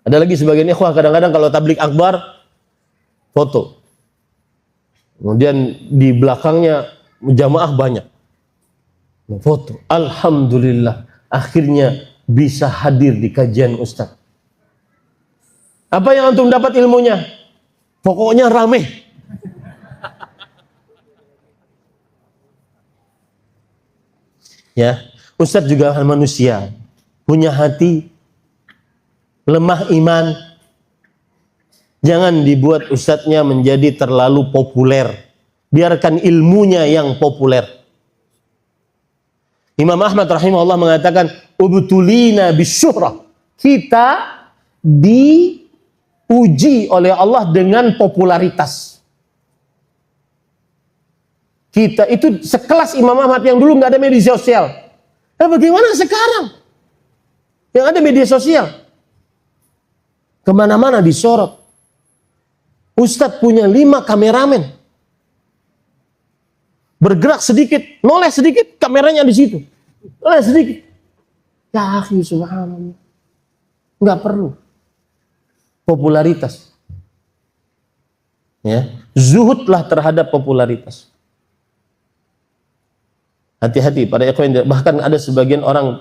Ada lagi sebagian ikhwah kadang-kadang kalau tablik akbar foto. Kemudian di belakangnya jamaah banyak. Foto. Alhamdulillah akhirnya bisa hadir di kajian ustadz. Apa yang antum dapat ilmunya? Pokoknya rame. Ya, ustadz juga manusia, punya hati, lemah iman. Jangan dibuat ustadznya menjadi terlalu populer. Biarkan ilmunya yang populer. Imam Ahmad rahimahullah mengatakan, ubtulina bisyuhrah. Kita diuji oleh Allah dengan popularitas. Kita itu sekelas Imam Ahmad yang dulu nggak ada media sosial. Nah, bagaimana sekarang? Yang ada media sosial. Kemana-mana disorot. Ustadz punya 5 kameramen. Bergerak sedikit, noleh sedikit, kameranya di situ. Noleh sedikit. Ya akhi, subhanallah. Nggak perlu. Popularitas. Ya, zuhudlah terhadap popularitas. Hati-hati pada ikhwan, bahkan ada sebagian orang,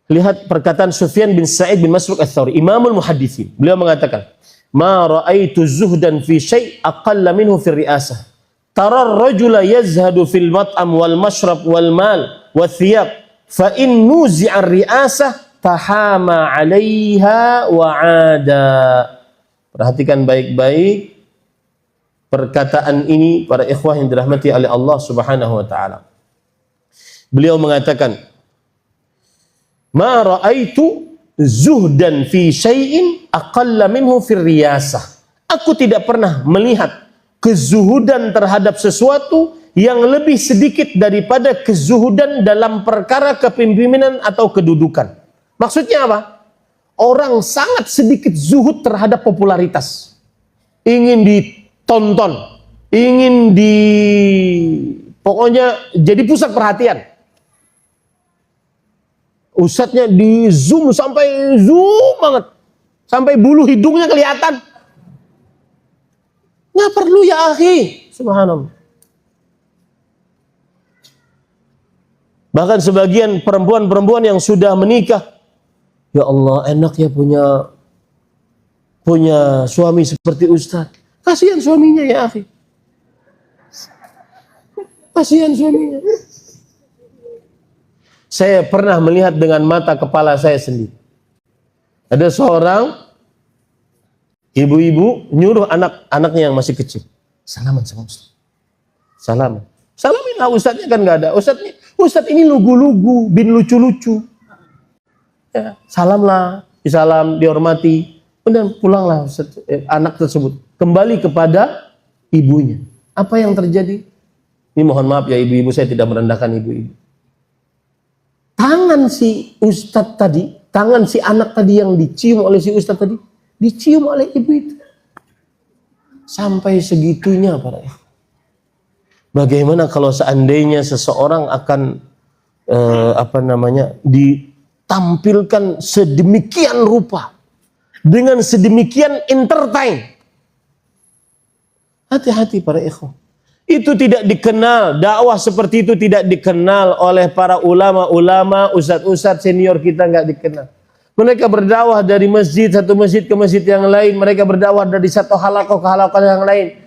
lihat perkataan Sufyan bin Sa'id bin Masruq Ats-Tsauri, Imamul Muhadditsin. Beliau mengatakan, "Ma ra'aitu zuhdan fi syai' aqalla minhu fi ri'asah. Tara ar-rajula yazhadu fil mat'am wal mashrab wal mal wal thiyab, fa in nuzi'a ar-ri'asah tahama 'alaiha wa 'ada." Perhatikan baik-baik perkataan ini para ikhwah yang dirahmati oleh Allah Subhanahu wa taala. Beliau mengatakan, "Ma ra'aitu zuhdan fi syai'in aqalla minhu fir riyasah." Aku tidak pernah melihat kezuhudan terhadap sesuatu yang lebih sedikit daripada kezuhudan dalam perkara kepemimpinan atau kedudukan. Maksudnya apa? Orang sangat sedikit zuhud terhadap popularitas. Ingin ditonton, ingin pokoknya jadi pusat perhatian. Ustadznya di zoom sampai zoom banget. Sampai bulu hidungnya kelihatan. Nggak perlu ya akhi. Subhanallah. Bahkan sebagian perempuan-perempuan yang sudah menikah. Ya Allah, enak ya punya suami seperti ustadz. Kasihan suaminya ya akhi. Kasihan suaminya. Saya pernah melihat dengan mata kepala saya sendiri. Ada seorang ibu-ibu nyuruh anak-anaknya yang masih kecil, salaman sama ustaz. Salaman. Salaminlah ustaznya kan nggak ada. Ustaz ini lugu-lugu, bin lucu-lucu. Ya, salamlah, disalam, dihormati. Kemudian pulanglah anak tersebut. Kembali kepada ibunya. Apa yang terjadi? Ini mohon maaf ya ibu-ibu, saya tidak merendahkan ibu-ibu. Tangan si ustadz tadi, tangan si anak tadi yang dicium oleh si ustadz tadi, dicium oleh ibu itu. Sampai segitunya para ikhwan. Bagaimana kalau seandainya seseorang akan ditampilkan sedemikian rupa, dengan sedemikian entertain. Hati-hati para ikhwan. Itu tidak dikenal, dakwah seperti itu tidak dikenal oleh para ulama-ulama, ustadz-ustadz senior kita nggak dikenal. Mereka berdakwah dari satu masjid ke masjid yang lain, mereka berdakwah dari satu halakoh ke halakoh yang lain.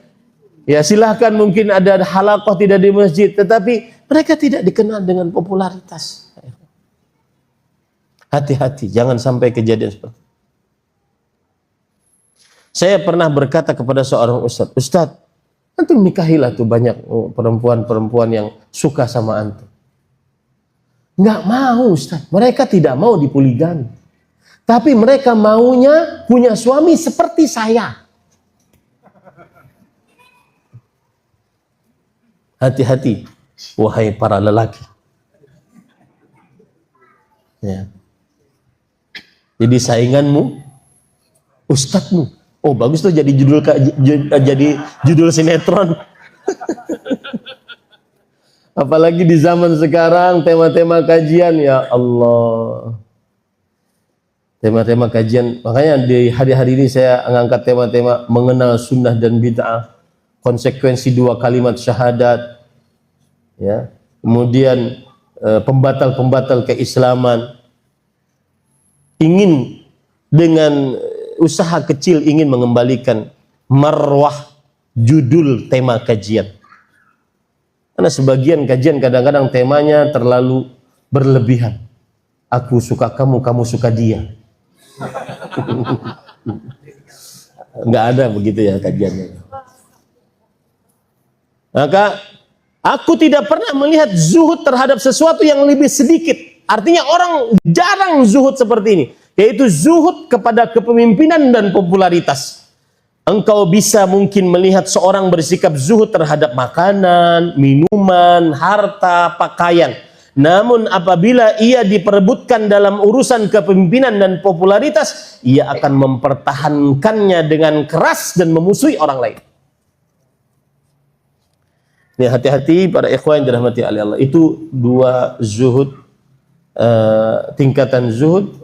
Ya silahkan mungkin ada halakoh tidak di masjid, tetapi mereka tidak dikenal dengan popularitas. Hati-hati, jangan sampai kejadian seperti itu. Saya pernah berkata kepada seorang ustadz, "Ustadz, antum nikahilah tuh banyak perempuan-perempuan yang suka sama antum." Nggak mau Ustaz, mereka tidak mau dipoligami. Tapi mereka maunya punya suami seperti saya. Hati-hati, wahai para lelaki. Ya. Jadi sainganmu, ustadzmu. Oh bagus tuh jadi judul sinetron. Apalagi di zaman sekarang tema-tema kajian, ya Allah. Tema-tema kajian, makanya di hari-hari ini saya mengangkat tema-tema mengenal sunnah dan bid'ah, konsekuensi dua kalimat syahadat, ya. Kemudian pembatal-pembatal keislaman. Ingin dengan usaha kecil ingin mengembalikan marwah judul tema kajian. Karena sebagian kajian kadang-kadang temanya terlalu berlebihan. Aku suka kamu, kamu suka dia. Enggak ada begitu ya kajiannya. Maka aku tidak pernah melihat zuhud terhadap sesuatu yang lebih sedikit. Artinya orang jarang zuhud seperti ini, yaitu zuhud kepada kepemimpinan dan popularitas. Engkau bisa mungkin melihat seorang bersikap zuhud terhadap makanan, minuman, harta, pakaian. Namun apabila ia diperebutkan dalam urusan kepemimpinan dan popularitas, ia akan mempertahankannya dengan keras dan memusuhi orang lain. Ini hati-hati para ikhwan yang dirahmati oleh Allah. Itu dua zuhud. Tingkatan zuhud,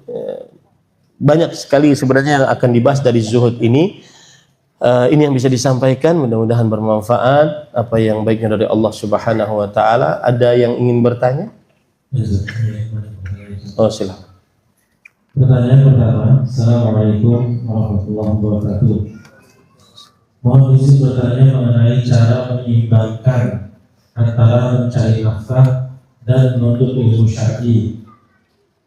banyak sekali sebenarnya yang akan dibahas dari zuhud ini. Ini yang bisa disampaikan, mudah-mudahan bermanfaat. Apa yang baiknya dari Allah Subhanahu wa taala. Ada yang ingin bertanya? Oh, silakan. Pertanyaan pertama, Assalamualaikum warahmatullahi wabarakatuh. Mohon izin bertanya mengenai cara menyeimbangkan antara mencari nafkah dan menuntut ilmu syar'i.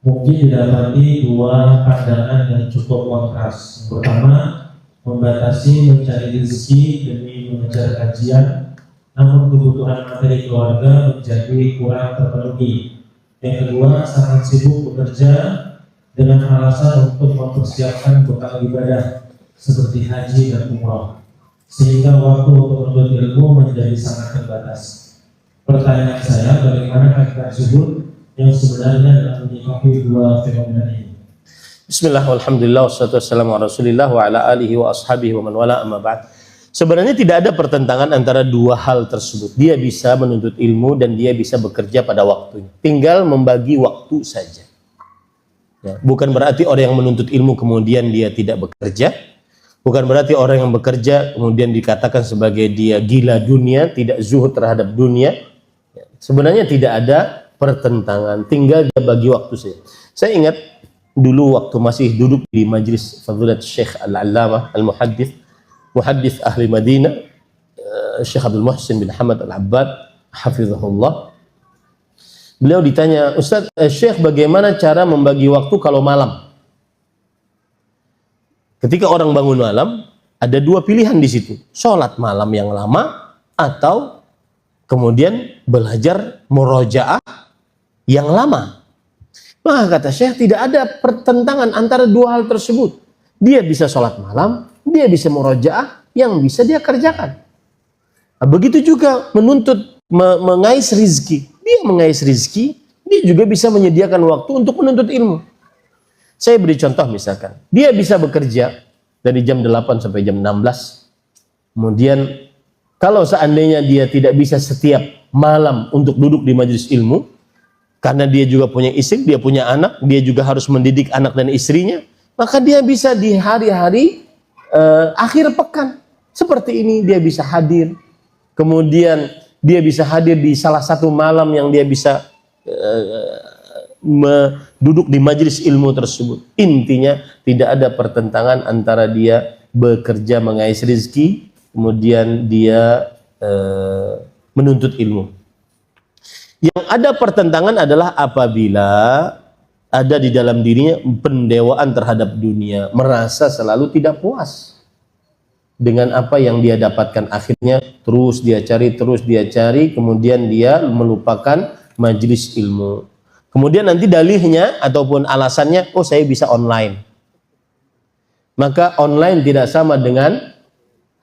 Mungkin didapati dua pandangan yang cukup kontras. Pertama, membatasi mencari rezeki demi mengejar kajian, namun kebutuhan materi keluarga menjadi kurang terpenuhi. Yang kedua, sangat sibuk bekerja dengan alasan untuk mempersiapkan bekal ibadah seperti haji dan umrah, sehingga waktu untuk menuntut ilmu menjadi sangat terbatas. Pertanyaan saya, bagaimana hakikat zuhud yang sebenarnya dalam menyikapi dua fenomena ini? Bismillah, walhamdulillah, wassalatu wassalamu ala rasulillah wa ala alihi wa ashabihi wa man wala amma ba'd. Sebenarnya tidak ada pertentangan antara dua hal tersebut. Dia bisa menuntut ilmu dan dia bisa bekerja pada waktunya. Tinggal membagi waktu saja. Ya, bukan berarti orang yang menuntut ilmu kemudian dia tidak bekerja. Bukan berarti orang yang bekerja kemudian dikatakan sebagai dia gila dunia, tidak zuhud terhadap dunia. Ya, sebenarnya tidak ada pertentangan, tinggal dia bagi waktu saja. Saya ingat dulu waktu masih duduk di majlis Fadilat Syekh Al-Allamah Al-Muhaddith, muhaddith ahli Madinah, Syekh Abdul Muhsin bin Hamad Al-Abbad, hafizahullah. Beliau ditanya, Ustaz, Syekh bagaimana cara membagi waktu kalau malam? Ketika orang bangun malam, ada dua pilihan di situ. Sholat malam yang lama atau kemudian belajar murojaah yang lama. Maka kata Syekh, tidak ada pertentangan antara dua hal tersebut. Dia bisa sholat malam, dia bisa murojaah, yang bisa dia kerjakan. Nah, begitu juga menuntut, mengais rizki. Dia mengais rizki, dia juga bisa menyediakan waktu untuk menuntut ilmu. Saya beri contoh misalkan, dia bisa bekerja dari jam 8 sampai jam 16. Kemudian kalau seandainya dia tidak bisa setiap malam untuk duduk di majelis ilmu, karena dia juga punya istri, dia punya anak, dia juga harus mendidik anak dan istrinya, maka dia bisa di hari-hari akhir pekan seperti ini dia bisa hadir. Kemudian dia bisa hadir di salah satu malam yang dia bisa duduk di majelis ilmu tersebut. Intinya tidak ada pertentangan antara dia bekerja mengais rezeki, kemudian dia menuntut ilmu. Yang ada pertentangan adalah apabila ada di dalam dirinya pendewaan terhadap dunia, merasa selalu tidak puas dengan apa yang dia dapatkan. Akhirnya terus dia cari, kemudian dia melupakan majelis ilmu. Kemudian nanti dalihnya ataupun alasannya, oh saya bisa online. Maka online tidak sama dengan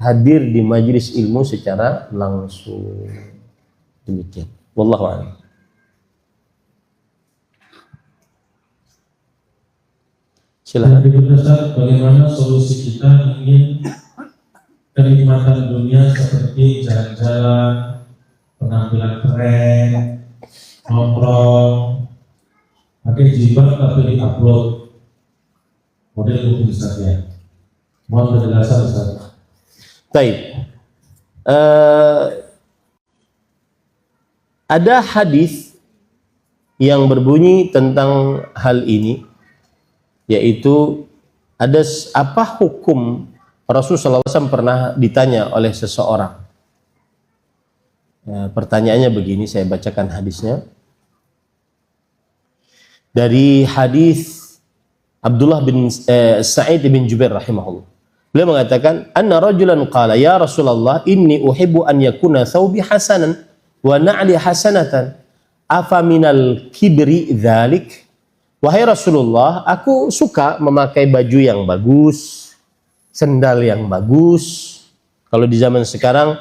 hadir di majelis ilmu secara langsung. Demikian. Wallahu a'lam. Silakan. Ustaz, bagaimana solusi kita ingin kenikmatan dunia seperti jalan-jalan, penampilan keren, nongkrong, pakai jilbab tapi di-upload model mobil saja. Mohon penjelasan Ustaz. Baik. Ada hadis yang berbunyi tentang hal ini, yaitu ada apa hukum Rasulullah SAW pernah ditanya oleh seseorang. Pertanyaannya begini, saya bacakan hadisnya. Dari hadis Abdullah bin Sa'id bin Jubair rahimahullah. Beliau mengatakan, "Anna rajulan qala ya Rasulullah inni uhibbu an yakuna thawbi hasanan wa na'li hasanatan. Afa minal kibri dzalik?" Wahai Rasulullah, aku suka memakai baju yang bagus, sendal yang bagus. Kalau di zaman sekarang,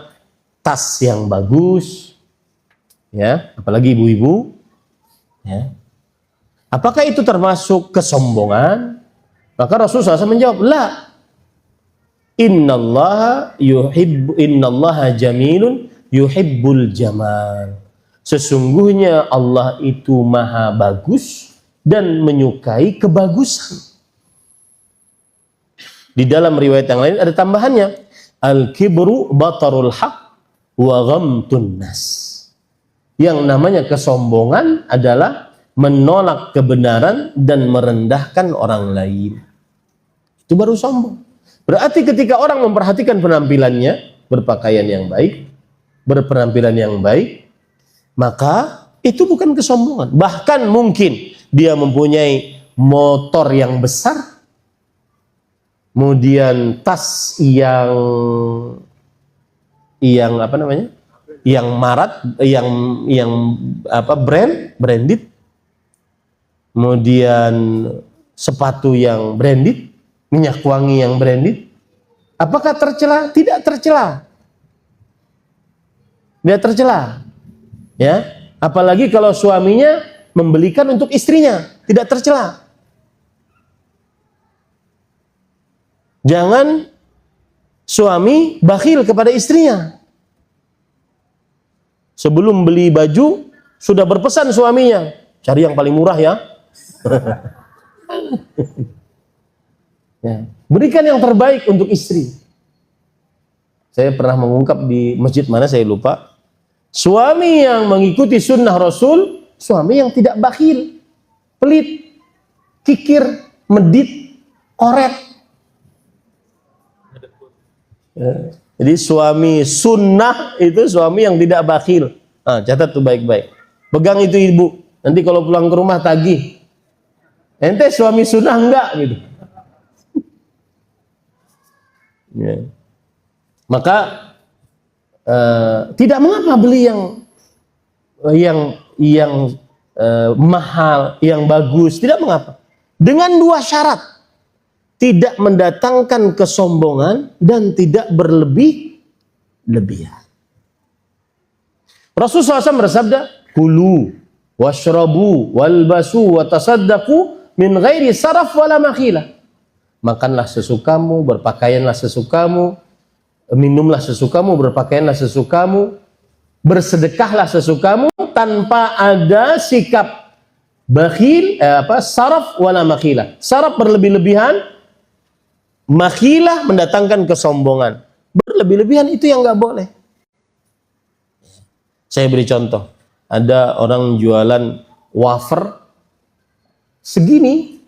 tas yang bagus, ya, apalagi ibu-ibu, ya. Apakah itu termasuk kesombongan? Maka Rasulullah SAW menjawab, la. Innallaha jamilun yuhibbul jamal. Sesungguhnya Allah itu maha bagus dan menyukai kebagusan. Di dalam riwayat yang lain ada tambahannya, al-kibru batarul haq wa ghamtun nas. Yang namanya kesombongan adalah menolak kebenaran dan merendahkan orang lain. Itu baru sombong. Berarti ketika orang memperhatikan penampilannya, berpakaian yang baik, berpenampilan yang baik, maka itu bukan kesombongan. Bahkan mungkin dia mempunyai motor yang besar, kemudian tas yang apa namanya, yang marat, yang branded, kemudian sepatu yang branded, minyak wangi yang branded. Apakah tercela? Tidak tercela. Tidak tercela. Ya, apalagi kalau suaminya membelikan untuk istrinya, tidak tercela. Jangan suami bakhil kepada istrinya. Sebelum beli baju, sudah berpesan suaminya, cari yang paling murah ya. Ya, berikan yang terbaik untuk istri. Saya pernah mengungkap di masjid mana saya lupa. Suami yang mengikuti sunnah Rasul, suami yang tidak bakhil, pelit, kikir, medit, koret. Ya. Jadi suami sunnah itu suami yang tidak bakhil. Nah, catat tuh baik-baik. Pegang itu ibu. Nanti kalau pulang ke rumah tagih. Ente suami sunnah enggak gitu. Ya. Maka tidak mengapa beli yang mahal, yang bagus, tidak mengapa. Dengan dua syarat, tidak mendatangkan kesombongan dan tidak berlebih-lebihan. Rasulullah SAW bersabda, kulu washrabu walbasu watasaddaqu min ghairi saraf wala makhilah. Makanlah sesukamu, berpakaianlah sesukamu, minumlah sesukamu, berpakaianlah sesukamu, bersedekahlah sesukamu tanpa ada sikap bakhil, saraf wala makhilah. Saraf berlebih-lebihan, makhilah mendatangkan kesombongan. Berlebih-lebihan itu yang nggak boleh. Saya beri contoh. Ada orang jualan wafer segini,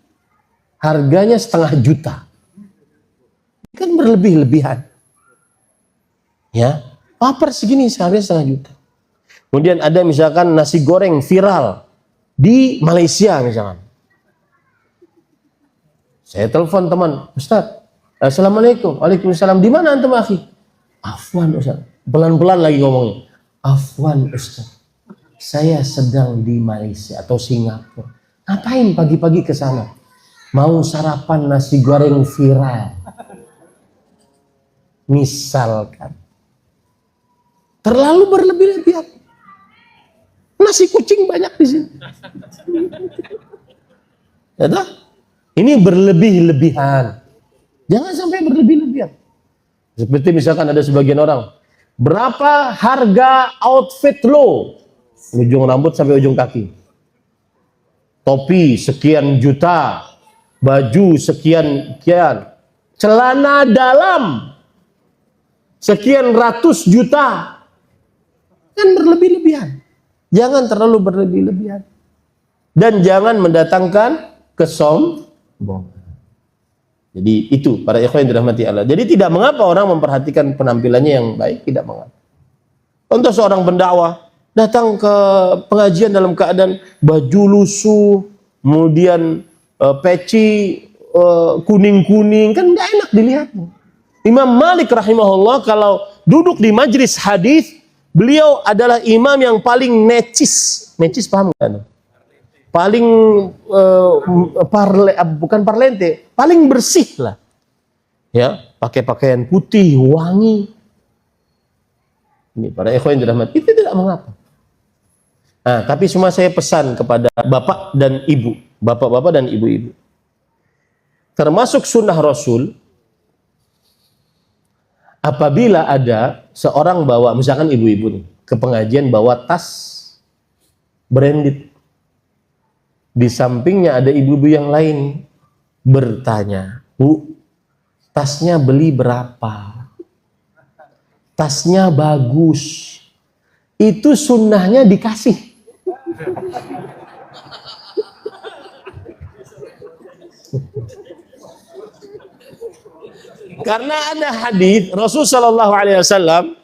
harganya 500 juta. Kan berlebih-lebihan. Ya, wafer segini harganya 500 juta. Kemudian ada misalkan nasi goreng viral di Malaysia misalkan. Saya telepon teman, Ustaz, Assalamualaikum. Waalaikumsalam. Di mana antum akhi? Afwan Ustaz. Pelan-pelan lagi ngomongnya. Afwan Ustaz. Saya sedang di Malaysia atau Singapura. Ngapain pagi-pagi ke sana? Mau sarapan nasi goreng viral. Misalkan. Terlalu berlebih-lebihan. nasi kucing banyak di sini. Ya toh? Ini berlebih-lebihan. Jangan sampai berlebih-lebihan. Seperti misalkan ada sebagian orang, berapa harga outfit lo? Ujung rambut sampai ujung kaki. Topi sekian juta, baju sekian, celana dalam sekian ratus juta. Kan berlebih-lebihan. Jangan terlalu berlebih-lebihan. Dan jangan mendatangkan kesombongan. Jadi itu para ikhwan yang dirahmati Allah. Jadi tidak mengapa orang memperhatikan penampilannya yang baik, tidak mengapa. Contoh seorang pendakwah datang ke pengajian dalam keadaan baju lusuh, kemudian peci kuning-kuning, kan nggak enak dilihat. Imam Malik rahimahullah kalau duduk di majlis hadis, beliau adalah imam yang paling necis. Necis paham kan? Paling bukan parlente, paling bersih lah. Ya, pakai pakaian putih, wangi. Ini para ikhwan yang dirahmati, itu tidak mengapa. Nah, tapi semua saya pesan kepada bapak dan ibu, bapak-bapak dan ibu-ibu. Termasuk sunnah Rasul, apabila ada seorang bawa, misalkan ibu-ibu nih, ke pengajian bawa tas branded, di sampingnya ada ibu-ibu yang lain bertanya, Bu, tasnya beli berapa? Tasnya bagus. Itu sunnahnya dikasih. Karena ada hadis Rasul Shallallahu Alaihi Wasallam,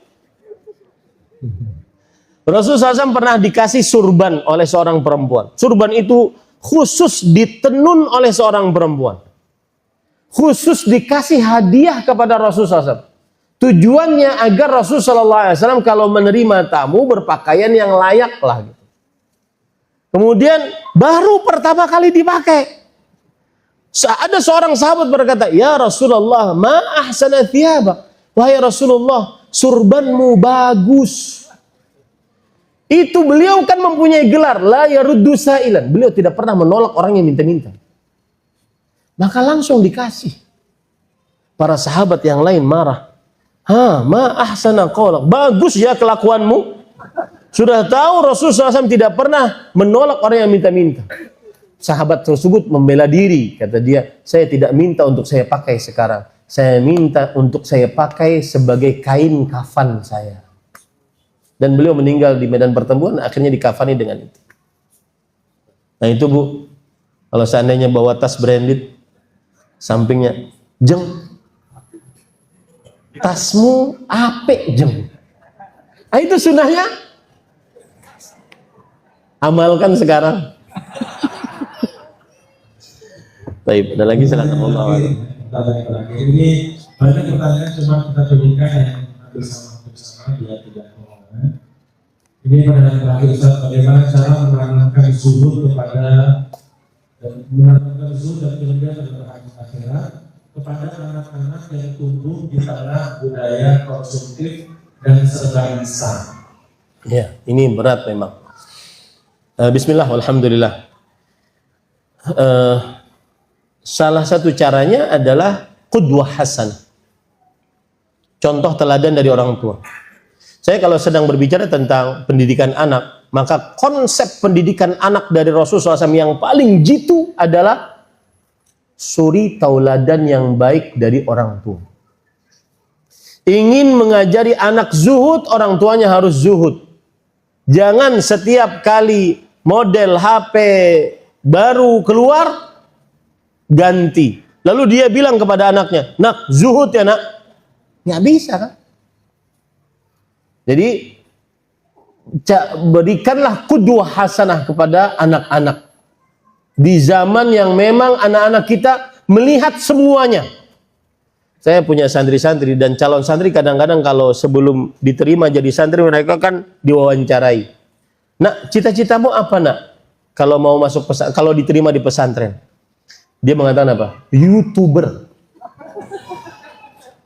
Rasul SAW pernah dikasih surban oleh seorang perempuan. Surban itu khusus ditenun oleh seorang perempuan. Khusus dikasih hadiah kepada Rasul SAW. Tujuannya agar Rasul SAW kalau menerima tamu berpakaian yang layak lah. Gitu. Kemudian baru pertama kali dipakai. Ada seorang sahabat berkata, Ya Rasulullah, ma ahsana thiyabak. Wahai Rasulullah, surbanmu bagus. Itu beliau kan mempunyai gelar la yaruddu sa'ilan. Beliau tidak pernah menolak orang yang minta-minta. Maka langsung dikasih. Para sahabat yang lain marah. Ma ahsana qaulak. Bagus ya kelakuanmu. Sudah tahu Rasulullah SAW tidak pernah menolak orang yang minta-minta. Sahabat tersebut membela diri. Kata dia, saya tidak minta untuk saya pakai sekarang. Saya minta untuk saya pakai sebagai kain kafan saya. Dan beliau meninggal di medan pertempuran, akhirnya dikafani dengan itu. Nah itu Bu, kalau seandainya bawa tas branded, sampingnya, Jeng, tasmu apik Jeng. Nah itu sunnahnya. Amalkan sekarang. Baik, ada lagi silakan. Ini banyak pertanyaan, cuma kita berikan yang bersama dia tidak mengulangi. Ini pertanyaan terakhir Ustaz, bagaimana cara menanamkan zuhud kepada dan kelebihan terhadap akhirat kepada anak-anak yang tumbuh di tengah budaya konsumtif dan serba instan. Ya, ini berat memang. Bismillah, alhamdulillah. Salah satu caranya adalah qudwah hasanah. Contoh teladan dari orang tua. Saya kalau sedang berbicara tentang pendidikan anak, maka konsep pendidikan anak dari Rasulullah SAW yang paling jitu adalah suri tauladan yang baik dari orang tua. Ingin mengajari anak zuhud, orang tuanya harus zuhud. Jangan setiap kali model HP baru keluar, ganti. Lalu dia bilang kepada anaknya, nak zuhud ya nak. Nggak bisa kan? Jadi berikanlah qudwah hasanah kepada anak-anak. Di zaman yang memang anak-anak kita melihat semuanya. Saya punya santri-santri dan calon santri kadang-kadang kalau sebelum diterima jadi santri mereka kan diwawancarai. Nak, cita-citamu apa nak? Kalau mau masuk kalau diterima di pesantren. Dia mengatakan apa? YouTuber.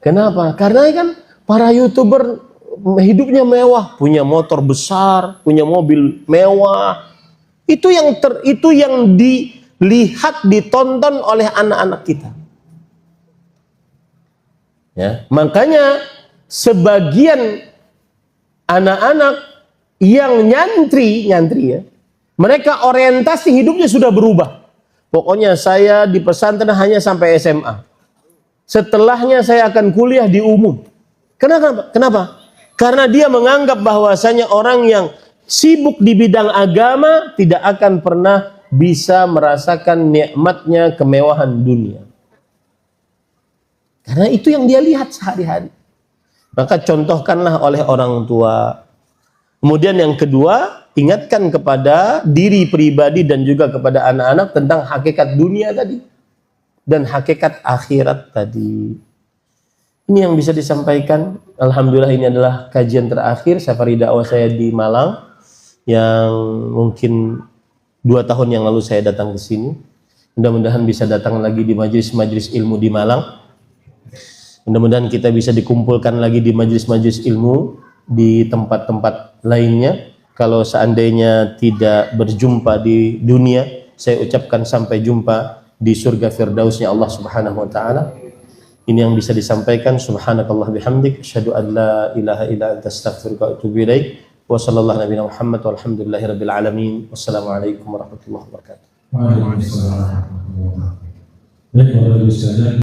Kenapa? Karena kan para YouTuber hidupnya mewah, punya motor besar, punya mobil mewah. Itu yang dilihat, ditonton oleh anak-anak kita. Ya, makanya sebagian anak-anak yang nyantri ya, mereka orientasi hidupnya sudah berubah. Pokoknya saya di pesantren hanya sampai SMA. Setelahnya saya akan kuliah di umum. Kenapa? Karena dia menganggap bahwasanya orang yang sibuk di bidang agama tidak akan pernah bisa merasakan nikmatnya kemewahan dunia. Karena itu yang dia lihat sehari-hari. Maka contohkanlah oleh orang tua. Kemudian yang kedua, ingatkan kepada diri pribadi dan juga kepada anak-anak tentang hakikat dunia tadi dan hakikat akhirat tadi. Ini yang bisa disampaikan. Alhamdulillah ini adalah kajian terakhir safari dakwah saya di Malang yang mungkin 2 tahun yang lalu saya datang ke sini. Mudah-mudahan bisa datang lagi di majelis-majelis ilmu di Malang. Mudah-mudahan kita bisa dikumpulkan lagi di majelis-majelis ilmu di tempat-tempat lainnya. Kalau seandainya tidak berjumpa di dunia, saya ucapkan sampai jumpa di surga firdausnya Allah Subhanahu wa taala. Ini yang bisa disampaikan. Subhanakallah bihamdik, asyhadu an la ilaha illa anta astaghfiruka wa atubu ilaik. Wa sallallahu nabiyana Muhammad walhamdulillahirabbil alamin. Wassalamualaikum warahmatullahi wabarakatuh. Waalaikumsalam warahmatullahi wabarakatuh. Baik, Bapak Ibu sekalian.